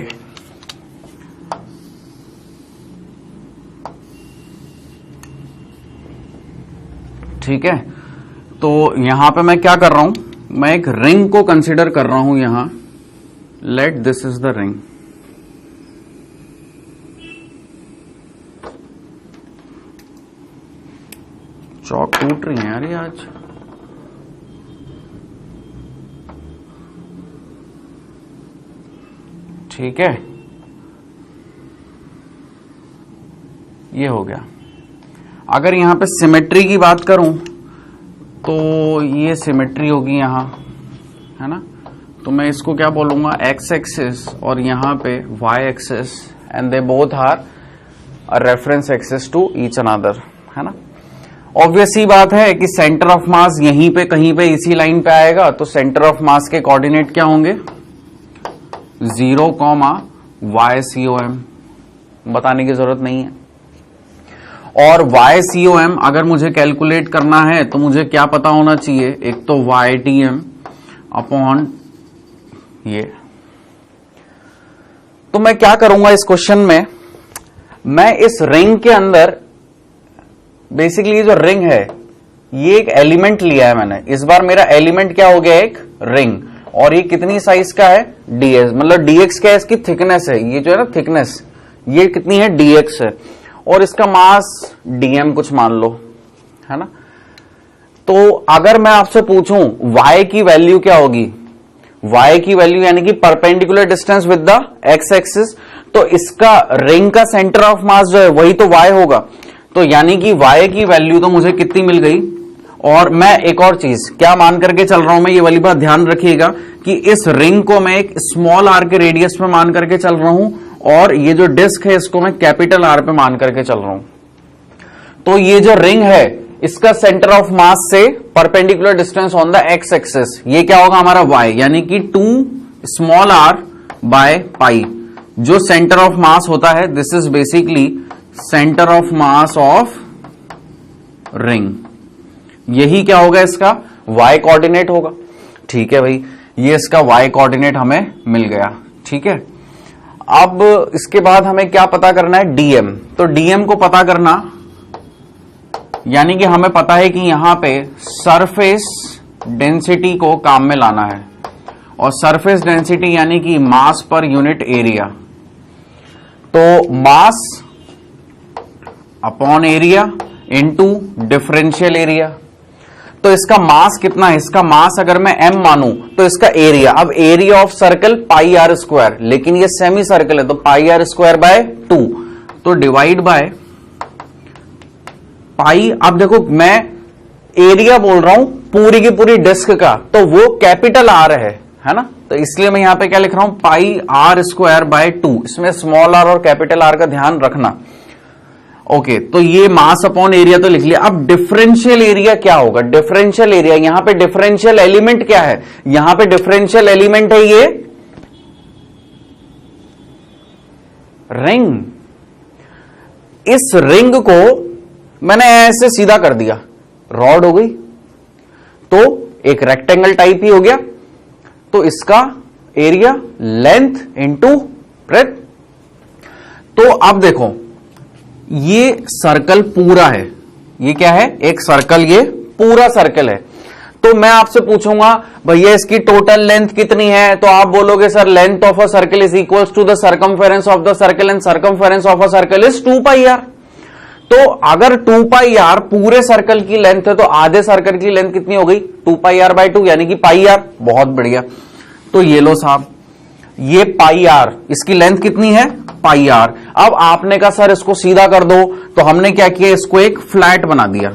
A: ठीक है। तो यहां पे मैं क्या कर रहा हूं, मैं एक रिंग को कंसीडर कर रहा हूं यहां, let this is the ring. चौक टूट रही है यार ये आज। ठीक है, ये हो गया। अगर यहां पे सिमेट्री की बात करूं तो ये सिमेट्री होगी यहां, है ना। तो मैं इसको क्या बोलूंगा, एक्स एक्सिस, और यहां पे Y axis, and they both are a reference axis to each other, है ना। ऑब्वियस ही बात है कि सेंटर ऑफ मास यहीं पे कहीं पे इसी लाइन पे आएगा, तो सेंटर ऑफ मास के कोऑर्डिनेट क्या होंगे, 0, YCOM, बताने की जरूरत नहीं है। और YCOM अगर मुझे कैलकुलेट करना है तो मुझे क्या पता होना चाहिए, एक तो YTM अपॉन ये। तो मैं क्या करूंगा इस क्वेश्चन में, मैं इस रिंग के अंदर बेसिकली ये जो रिंग है ये एक एलिमेंट लिया है मैंने। इस बार मेरा एलिमेंट क्या हो गया, एक रिंग, और ये कितनी साइज का है, ds, मतलब dx क्या है, इसकी थिकनेस है, ये जो है ना थिकनेस, ये कितनी है, dx है, और इसका मास dm कुछ मान लो, है ना। तो अगर मैं आपसे पूछूं y की वैल्यू क्या होगी, y की वैल्यू यानी कि perpendicular distance with the x axis, तो इसका रिंग का सेंटर ऑफ मास जो है वही तो y होगा। तो यानी कि y की वैल्यू तो मुझे कितनी मिल गई। और मैं एक और चीज क्या मान करके चल रहा हूं, मैं ये वाली बात ध्यान रखिएगा कि इस रिंग को मैं एक स्मॉल r के रेडियस पे मान करके चल रहा हूं, और ये जो डिस्क है इसको मैं कैपिटल R पे मान करके चल रहा हूं। तो ये जो रिंग है इसका सेंटर ऑफ मास से perpendicular distance on the x axis, ये क्या होगा हमारा y, यानी कि 2r/पाई, जो सेंटर ऑफ मास होता है, this is basically centre of mass of ring. यही क्या होगा, इसका y कोऑर्डिनेट होगा। ठीक है भाई, ये इसका y कोऑर्डिनेट हमें मिल गया। ठीक है, अब इसके बाद हमें क्या पता करना है, dm। तो dm को पता करना यानी कि हमें पता है कि यहां पे सरफेस डेंसिटी को काम में लाना है, और सरफेस डेंसिटी यानी कि मास पर यूनिट एरिया। तो mass upon area into differential area. तो इसका मास कितना है, इसका मास अगर मैं m मानूं तो इसका एरिया, अब area of circle pi R square, लेकिन ये सेमी सर्कल है तो पाई आर स्क्वायर बाय 2, तो डिवाइड बाय पाई। अब देखो मैं एरिया बोल रहा हूं पूरी की पूरी डिस्क का, तो वो कैपिटल आर है ना, तो इसलिए मैं यहां पे क्या लिख रहा हूं, पाई आर स्क्वायर बाय 2। इसमें स्मॉल आर और कैपिटल आर का ध्यान रखना। ओके, तो ये मास अपॉन एरिया तो लिख लिया। अब डिफरेंशियल एरिया क्या होगा, डिफरेंशियल एरिया, यहां पे डिफरेंशियल एलिमेंट क्या है, यहां पे डिफरेंशियल एलिमेंट है ये रिंग। इस रिंग को मैंने ऐसे सीधा कर दिया, रॉड हो गई, तो एक रेक्टेंगल टाइप ही हो गया। तो इसका एरिया लेंथ इंटू ब्रेथ। तो अब देखो ये सर्कल पूरा है, ये क्या है, एक सर्कल, ये पूरा सर्कल है। तो मैं आपसे पूछूंगा भैया इसकी टोटल लेंथ कितनी है, तो आप बोलोगे sir length of a circle is equals to the circumference of the circle and circumference of a circle is 2 pi R. तो अगर 2 पाई आर पूरे सर्कल की लेंथ है तो आधे सर्कल की लेंथ कितनी हो गई, 2 पाई आर बाय 2 यानी कि पाई आर। बहुत बढ़िया, तो ये लो साहब, ये पाई आर, इसकी लेंथ कितनी है, पाई आर। अब आपने कहा सर इसको सीधा कर दो, तो हमने क्या किया, इसको एक फ्लैट बना दिया,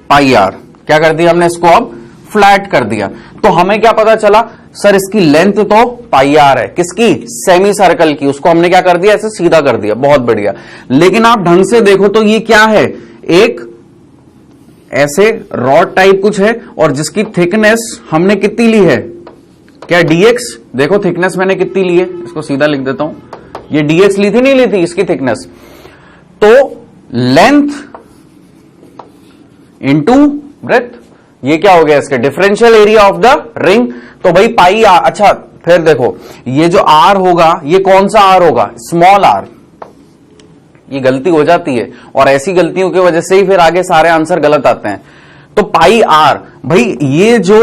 A: पाई आर क्या कर दिया हमने, इसको अब फ्लैट कर दिया। तो हमें क्या पता चला, सर इसकी लेंथ तो पाई आर है, किसकी, सेमी सर्कल की, उसको हमने क्या कर दिया, ऐसे सीधा कर दिया। बहुत बढ़िया, लेकिन आप ढंग से देखो तो ये क्या है, एक ऐसे रॉड टाइप कुछ है, और जिसकी थिकनेस हमने कितनी ली है, क्या dx, देखो थिकनेस मैंने कितनी ली है, इसको सीधा लिख देता हूं, ये dx ली थी नहीं ली थी इसकी थिकनेस, तो लेंथ इंटू ब्रेथ, ये क्या हो गया, इसके differential area of the ring. तो भाई पाई आर, अच्छा फिर देखो ये जो आर होगा ये कौन सा आर होगा, स्मॉल आर। ये गलती हो जाती है और ऐसी गलतियों की वजह से ही फिर आगे सारे आंसर गलत आते हैं। तो पाई आर, भाई ये जो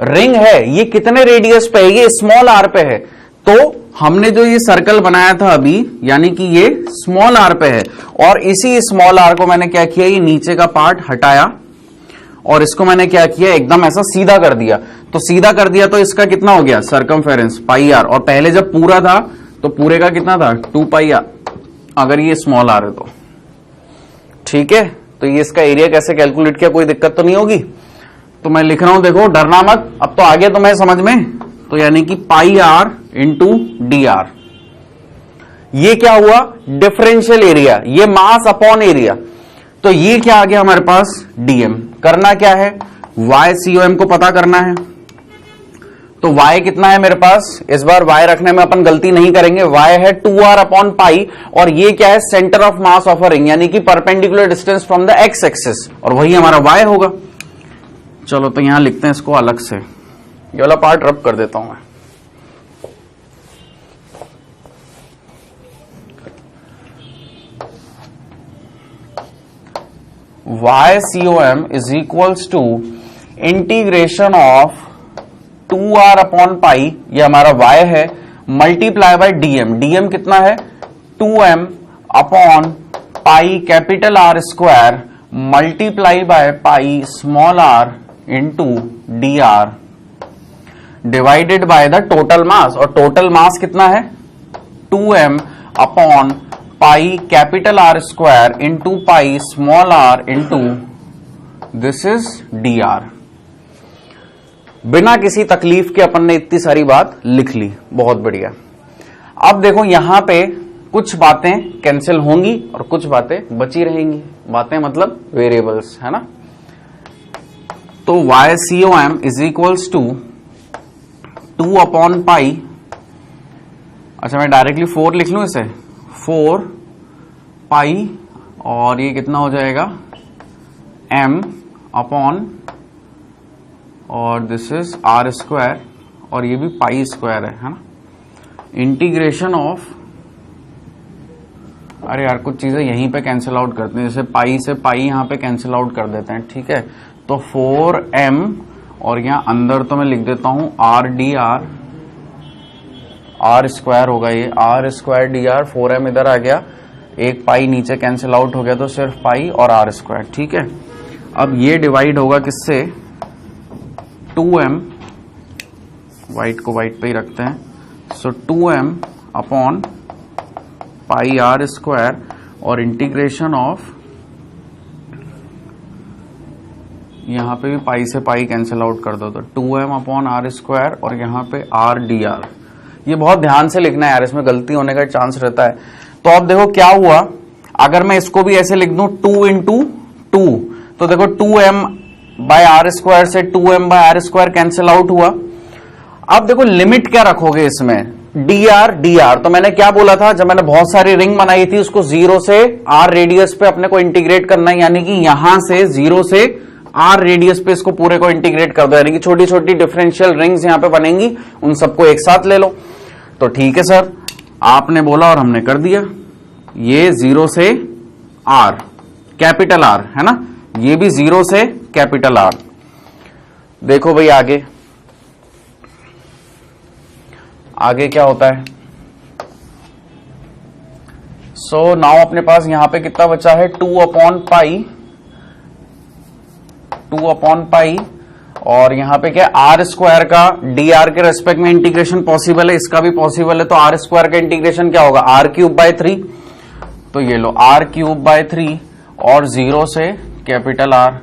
A: रिंग है ये कितने रेडियस पे है, ये स्मॉल आर पे है। तो हमने जो ये सर्कल बनाया था अभी, यानी कि ये स्मॉल आर पे है, और इसी स्मॉल आर को मैंने क्या किया, ये नीचे का पार्ट हटाया और इसको मैंने क्या किया, एकदम ऐसा सीधा कर दिया। तो सीधा कर दिया तो इसका कितना हो गया, सरकमफेरेंस पाई आर, और पहले जब पूरा था तो पूरे का कितना था, 2 पाई आर, अगर ये स्मॉल आर है तो। ठीक है, तो ये इसका एरिया कैसे कैलकुलेट किया, कोई दिक्कत तो नहीं होगी। तो मैं लिख रहा हूं, देखो डरना मत, अब तो आगे तुम्हें समझ में। तो यानी कि पाई आर इंटू डी आर, ये क्या हुआ, डिफरेंशियल एरिया, ये मास अपॉन एरिया। तो ये क्या आ गया हमारे पास, डीएम। करना क्या है, वाई सीओएम को पता करना है। तो वाई कितना है मेरे पास, इस बार वाई रखने में अपन गलती नहीं करेंगे, वाई है 2r अपॉन पाई, और ये क्या है, centre of mass of a ring, यानी कि perpendicular distance from the X axis, और वही हमारा वाई होगा। चलो तो यहां लिखते हैं इसको अलग से, ये वाला पार्ट रब कर देता हूं मैं। YCOM is equals to integration of 2r upon pi, ये हमारा y है, मल्टीप्लाई बाय dm। dm कितना है, 2m upon pi capital R square multiply by pi small r into D R divided by the total mass. और total mass कितना है, 2m upon pi capital R square into pi small r into this is D R. बिना किसी तकलीफ के अपन ने इतनी सारी बात लिख ली, बहुत बढ़िया। अब देखो यहां पे कुछ बातें कैंसिल होंगी और कुछ बातें बची रहेंगी। बातें मतलब वेरिएबल्स, है ना। तो YCOM is equals to 2 upon pi, अच्छा मैं डायरेक्टली 4 लिख लूं इसे, 4 पाई, और ये कितना हो जाएगा, m अपॉन, और दिस इज R स्क्वायर, और ये भी पाई स्क्वायर है ना, इंटीग्रेशन ऑफ, अरे यार कुछ चीजें यहीं पे कैंसिल आउट करते हैं, जैसे पाई से पाई यहां पे कैंसिल आउट कर देते हैं, ठीक है। तो 4m, और यहां अंदर तो मैं लिख देता हूं RDR आर स्क्वायर होगा ये, are square D R, 4m इधर आ गया, एक पाई नीचे कैंसिल आउट हो गया तो सिर्फ पाई और आर स्क्वायर, ठीक है। अब ये डिवाइड होगा किससे, 2m, वाइट को वाइट पे ही रखते हैं, so 2m upon pi R square और इंटीग्रेशन ऑफ, यहां पे भी पाई से पाई कैंसिल आउट कर दो तो 2m अपॉन आर स्क्वायर और यहां पे आर डी आर। ये बहुत ध्यान से लिखना है यार, इसमें गलती होने का चांस रहता है। तो अब देखो क्या हुआ, अगर मैं इसको भी ऐसे लिख दूं 2 इंटू 2, तो देखो 2m बाय आर स्क्वायर से 2m by R square cancel out हुआ। अब देखो लिमिट क्या रखोगे इसमें, डी आर। तो मैंने क्या बोला था, जब मैंने बहुत सारी रिंग बनाई थी उसको 0 से आर रेडियस पे अपने को इंटीग्रेट करना है, यानी कि यहां से 0 से आर रेडियस पे इसको पूरे को इंटीग्रेट कर दो, यानी कि छोटी छोटी डिफरेंशियल रिंग्स यहां पे बनेंगी, उन सबको एक साथ ले लो। तो ठीक है सर, आपने बोला और हमने कर दिया। ये 0 से आर, कैपिटल आर है ना, ये भी 0 से कैपिटल आर। देखो भाई आगे आगे क्या होता है। सो नाउ अपने पास यहां पे कितना बचा है, 2 अपॉन पाई, और यहां पे क्या, आर स्क्वायर का डी आर के रेस्पेक्ट में इंटीग्रेशन पॉसिबल है, इसका भी पॉसिबल है, तो आर स्क्वायर का इंटीग्रेशन क्या होगा, आर क्यूब बाय 3। तो ये लो आर क्यूब बाय 3 और 0 से कैपिटल आर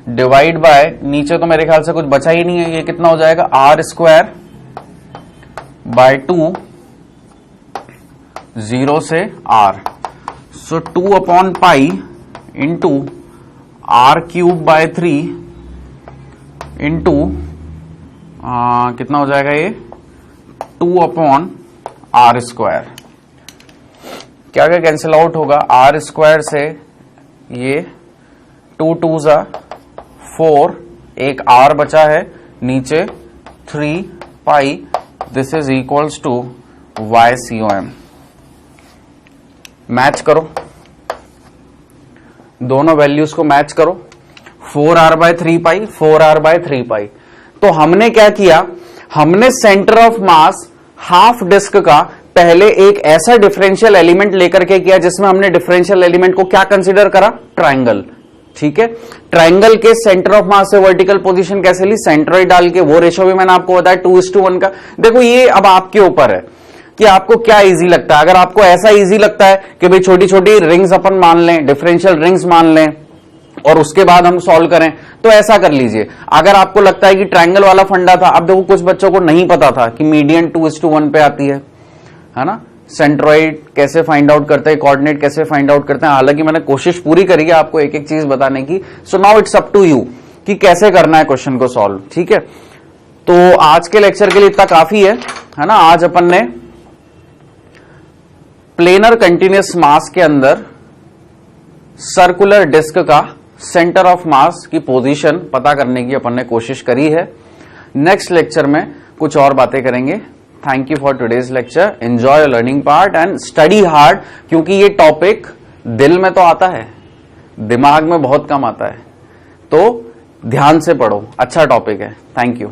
A: डिवाइड बाय, नीचे तो मेरे ख्याल से कुछ बचा ही नहीं है, ये कितना हो जाएगा, आर स्क्वायर बाय 2, 0 से R. So 2 upon pi into R cube by 3 into कितना हो जाएगा ये, 2 अपॉन आर स्क्वायर। क्या क्या कैंसिल आउट होगा, आर स्क्वायर से ये 2 2 जा 4, एक आर बचा है नीचे 3 पाई, this is equals to Y C O M. Match करो, दोनों वैल्यूज को मैच करो, 4r बाय 3 पाई, 4r बाय 3 पाई। तो हमने क्या किया, हमने centre of mass half disc का पहले एक ऐसा डिफरेंशियल एलिमेंट लेकर के किया जिसमें हमने डिफरेंशियल एलिमेंट को क्या कंसीडर करा, ट्राइंगल। ठीक है, ट्राइंगल के सेंटर ऑफ मास से वर्टिकल पोजीशन कैसे ली, सेंट्रॉइड डाल के, वो रेशो भी मैंने आपको बताया 2:1 का। देखो ये अब आपके ऊपर है कि आपको क्या इजी लगता है। अगर आपको ऐसा इजी लगता है कि भाई छोटी छोटी रिंग्स अपन मान लें, डिफरेंशियल रिंग्स मान लें और उसके बाद हम सॉल्व करें, तो ऐसा कर लीजिए। अगर आपको लगता है कि ट्रायंगल वाला फंडा था, अब देखो कुछ बच्चों को नहीं पता था कि मीडियन 2:1 पे आती है ना, सेंट्रॉइड कैसे फाइंड आउट करते हैं, कोऑर्डिनेट कैसे फाइंड आउट करते हैं। हालांकि मैंने कोशिश पूरी करी है आपको एक एक चीज बताने की। So now it's up to you कि कैसे करना है क्वेश्चन को सॉल्व। ठीक है, तो आज के लेक्चर के लिए इतना काफी है ना। आज अपन ने प्लेनर कंटिन्यूअस मास के अंदर सर्कुलर डिस्क का सेंटर ऑफ मास की पोजीशन पता करने की अपन ने कोशिश करी है। नेक्स्ट लेक्चर में कुछ और बातें करेंगे। Thank you for today's lecture. Enjoy learning part and study hard, क्योंकि ये टॉपिक दिल में तो आता है, दिमाग में बहुत कम आता है, तो ध्यान से पढ़ो। अच्छा टॉपिक है। Thank you.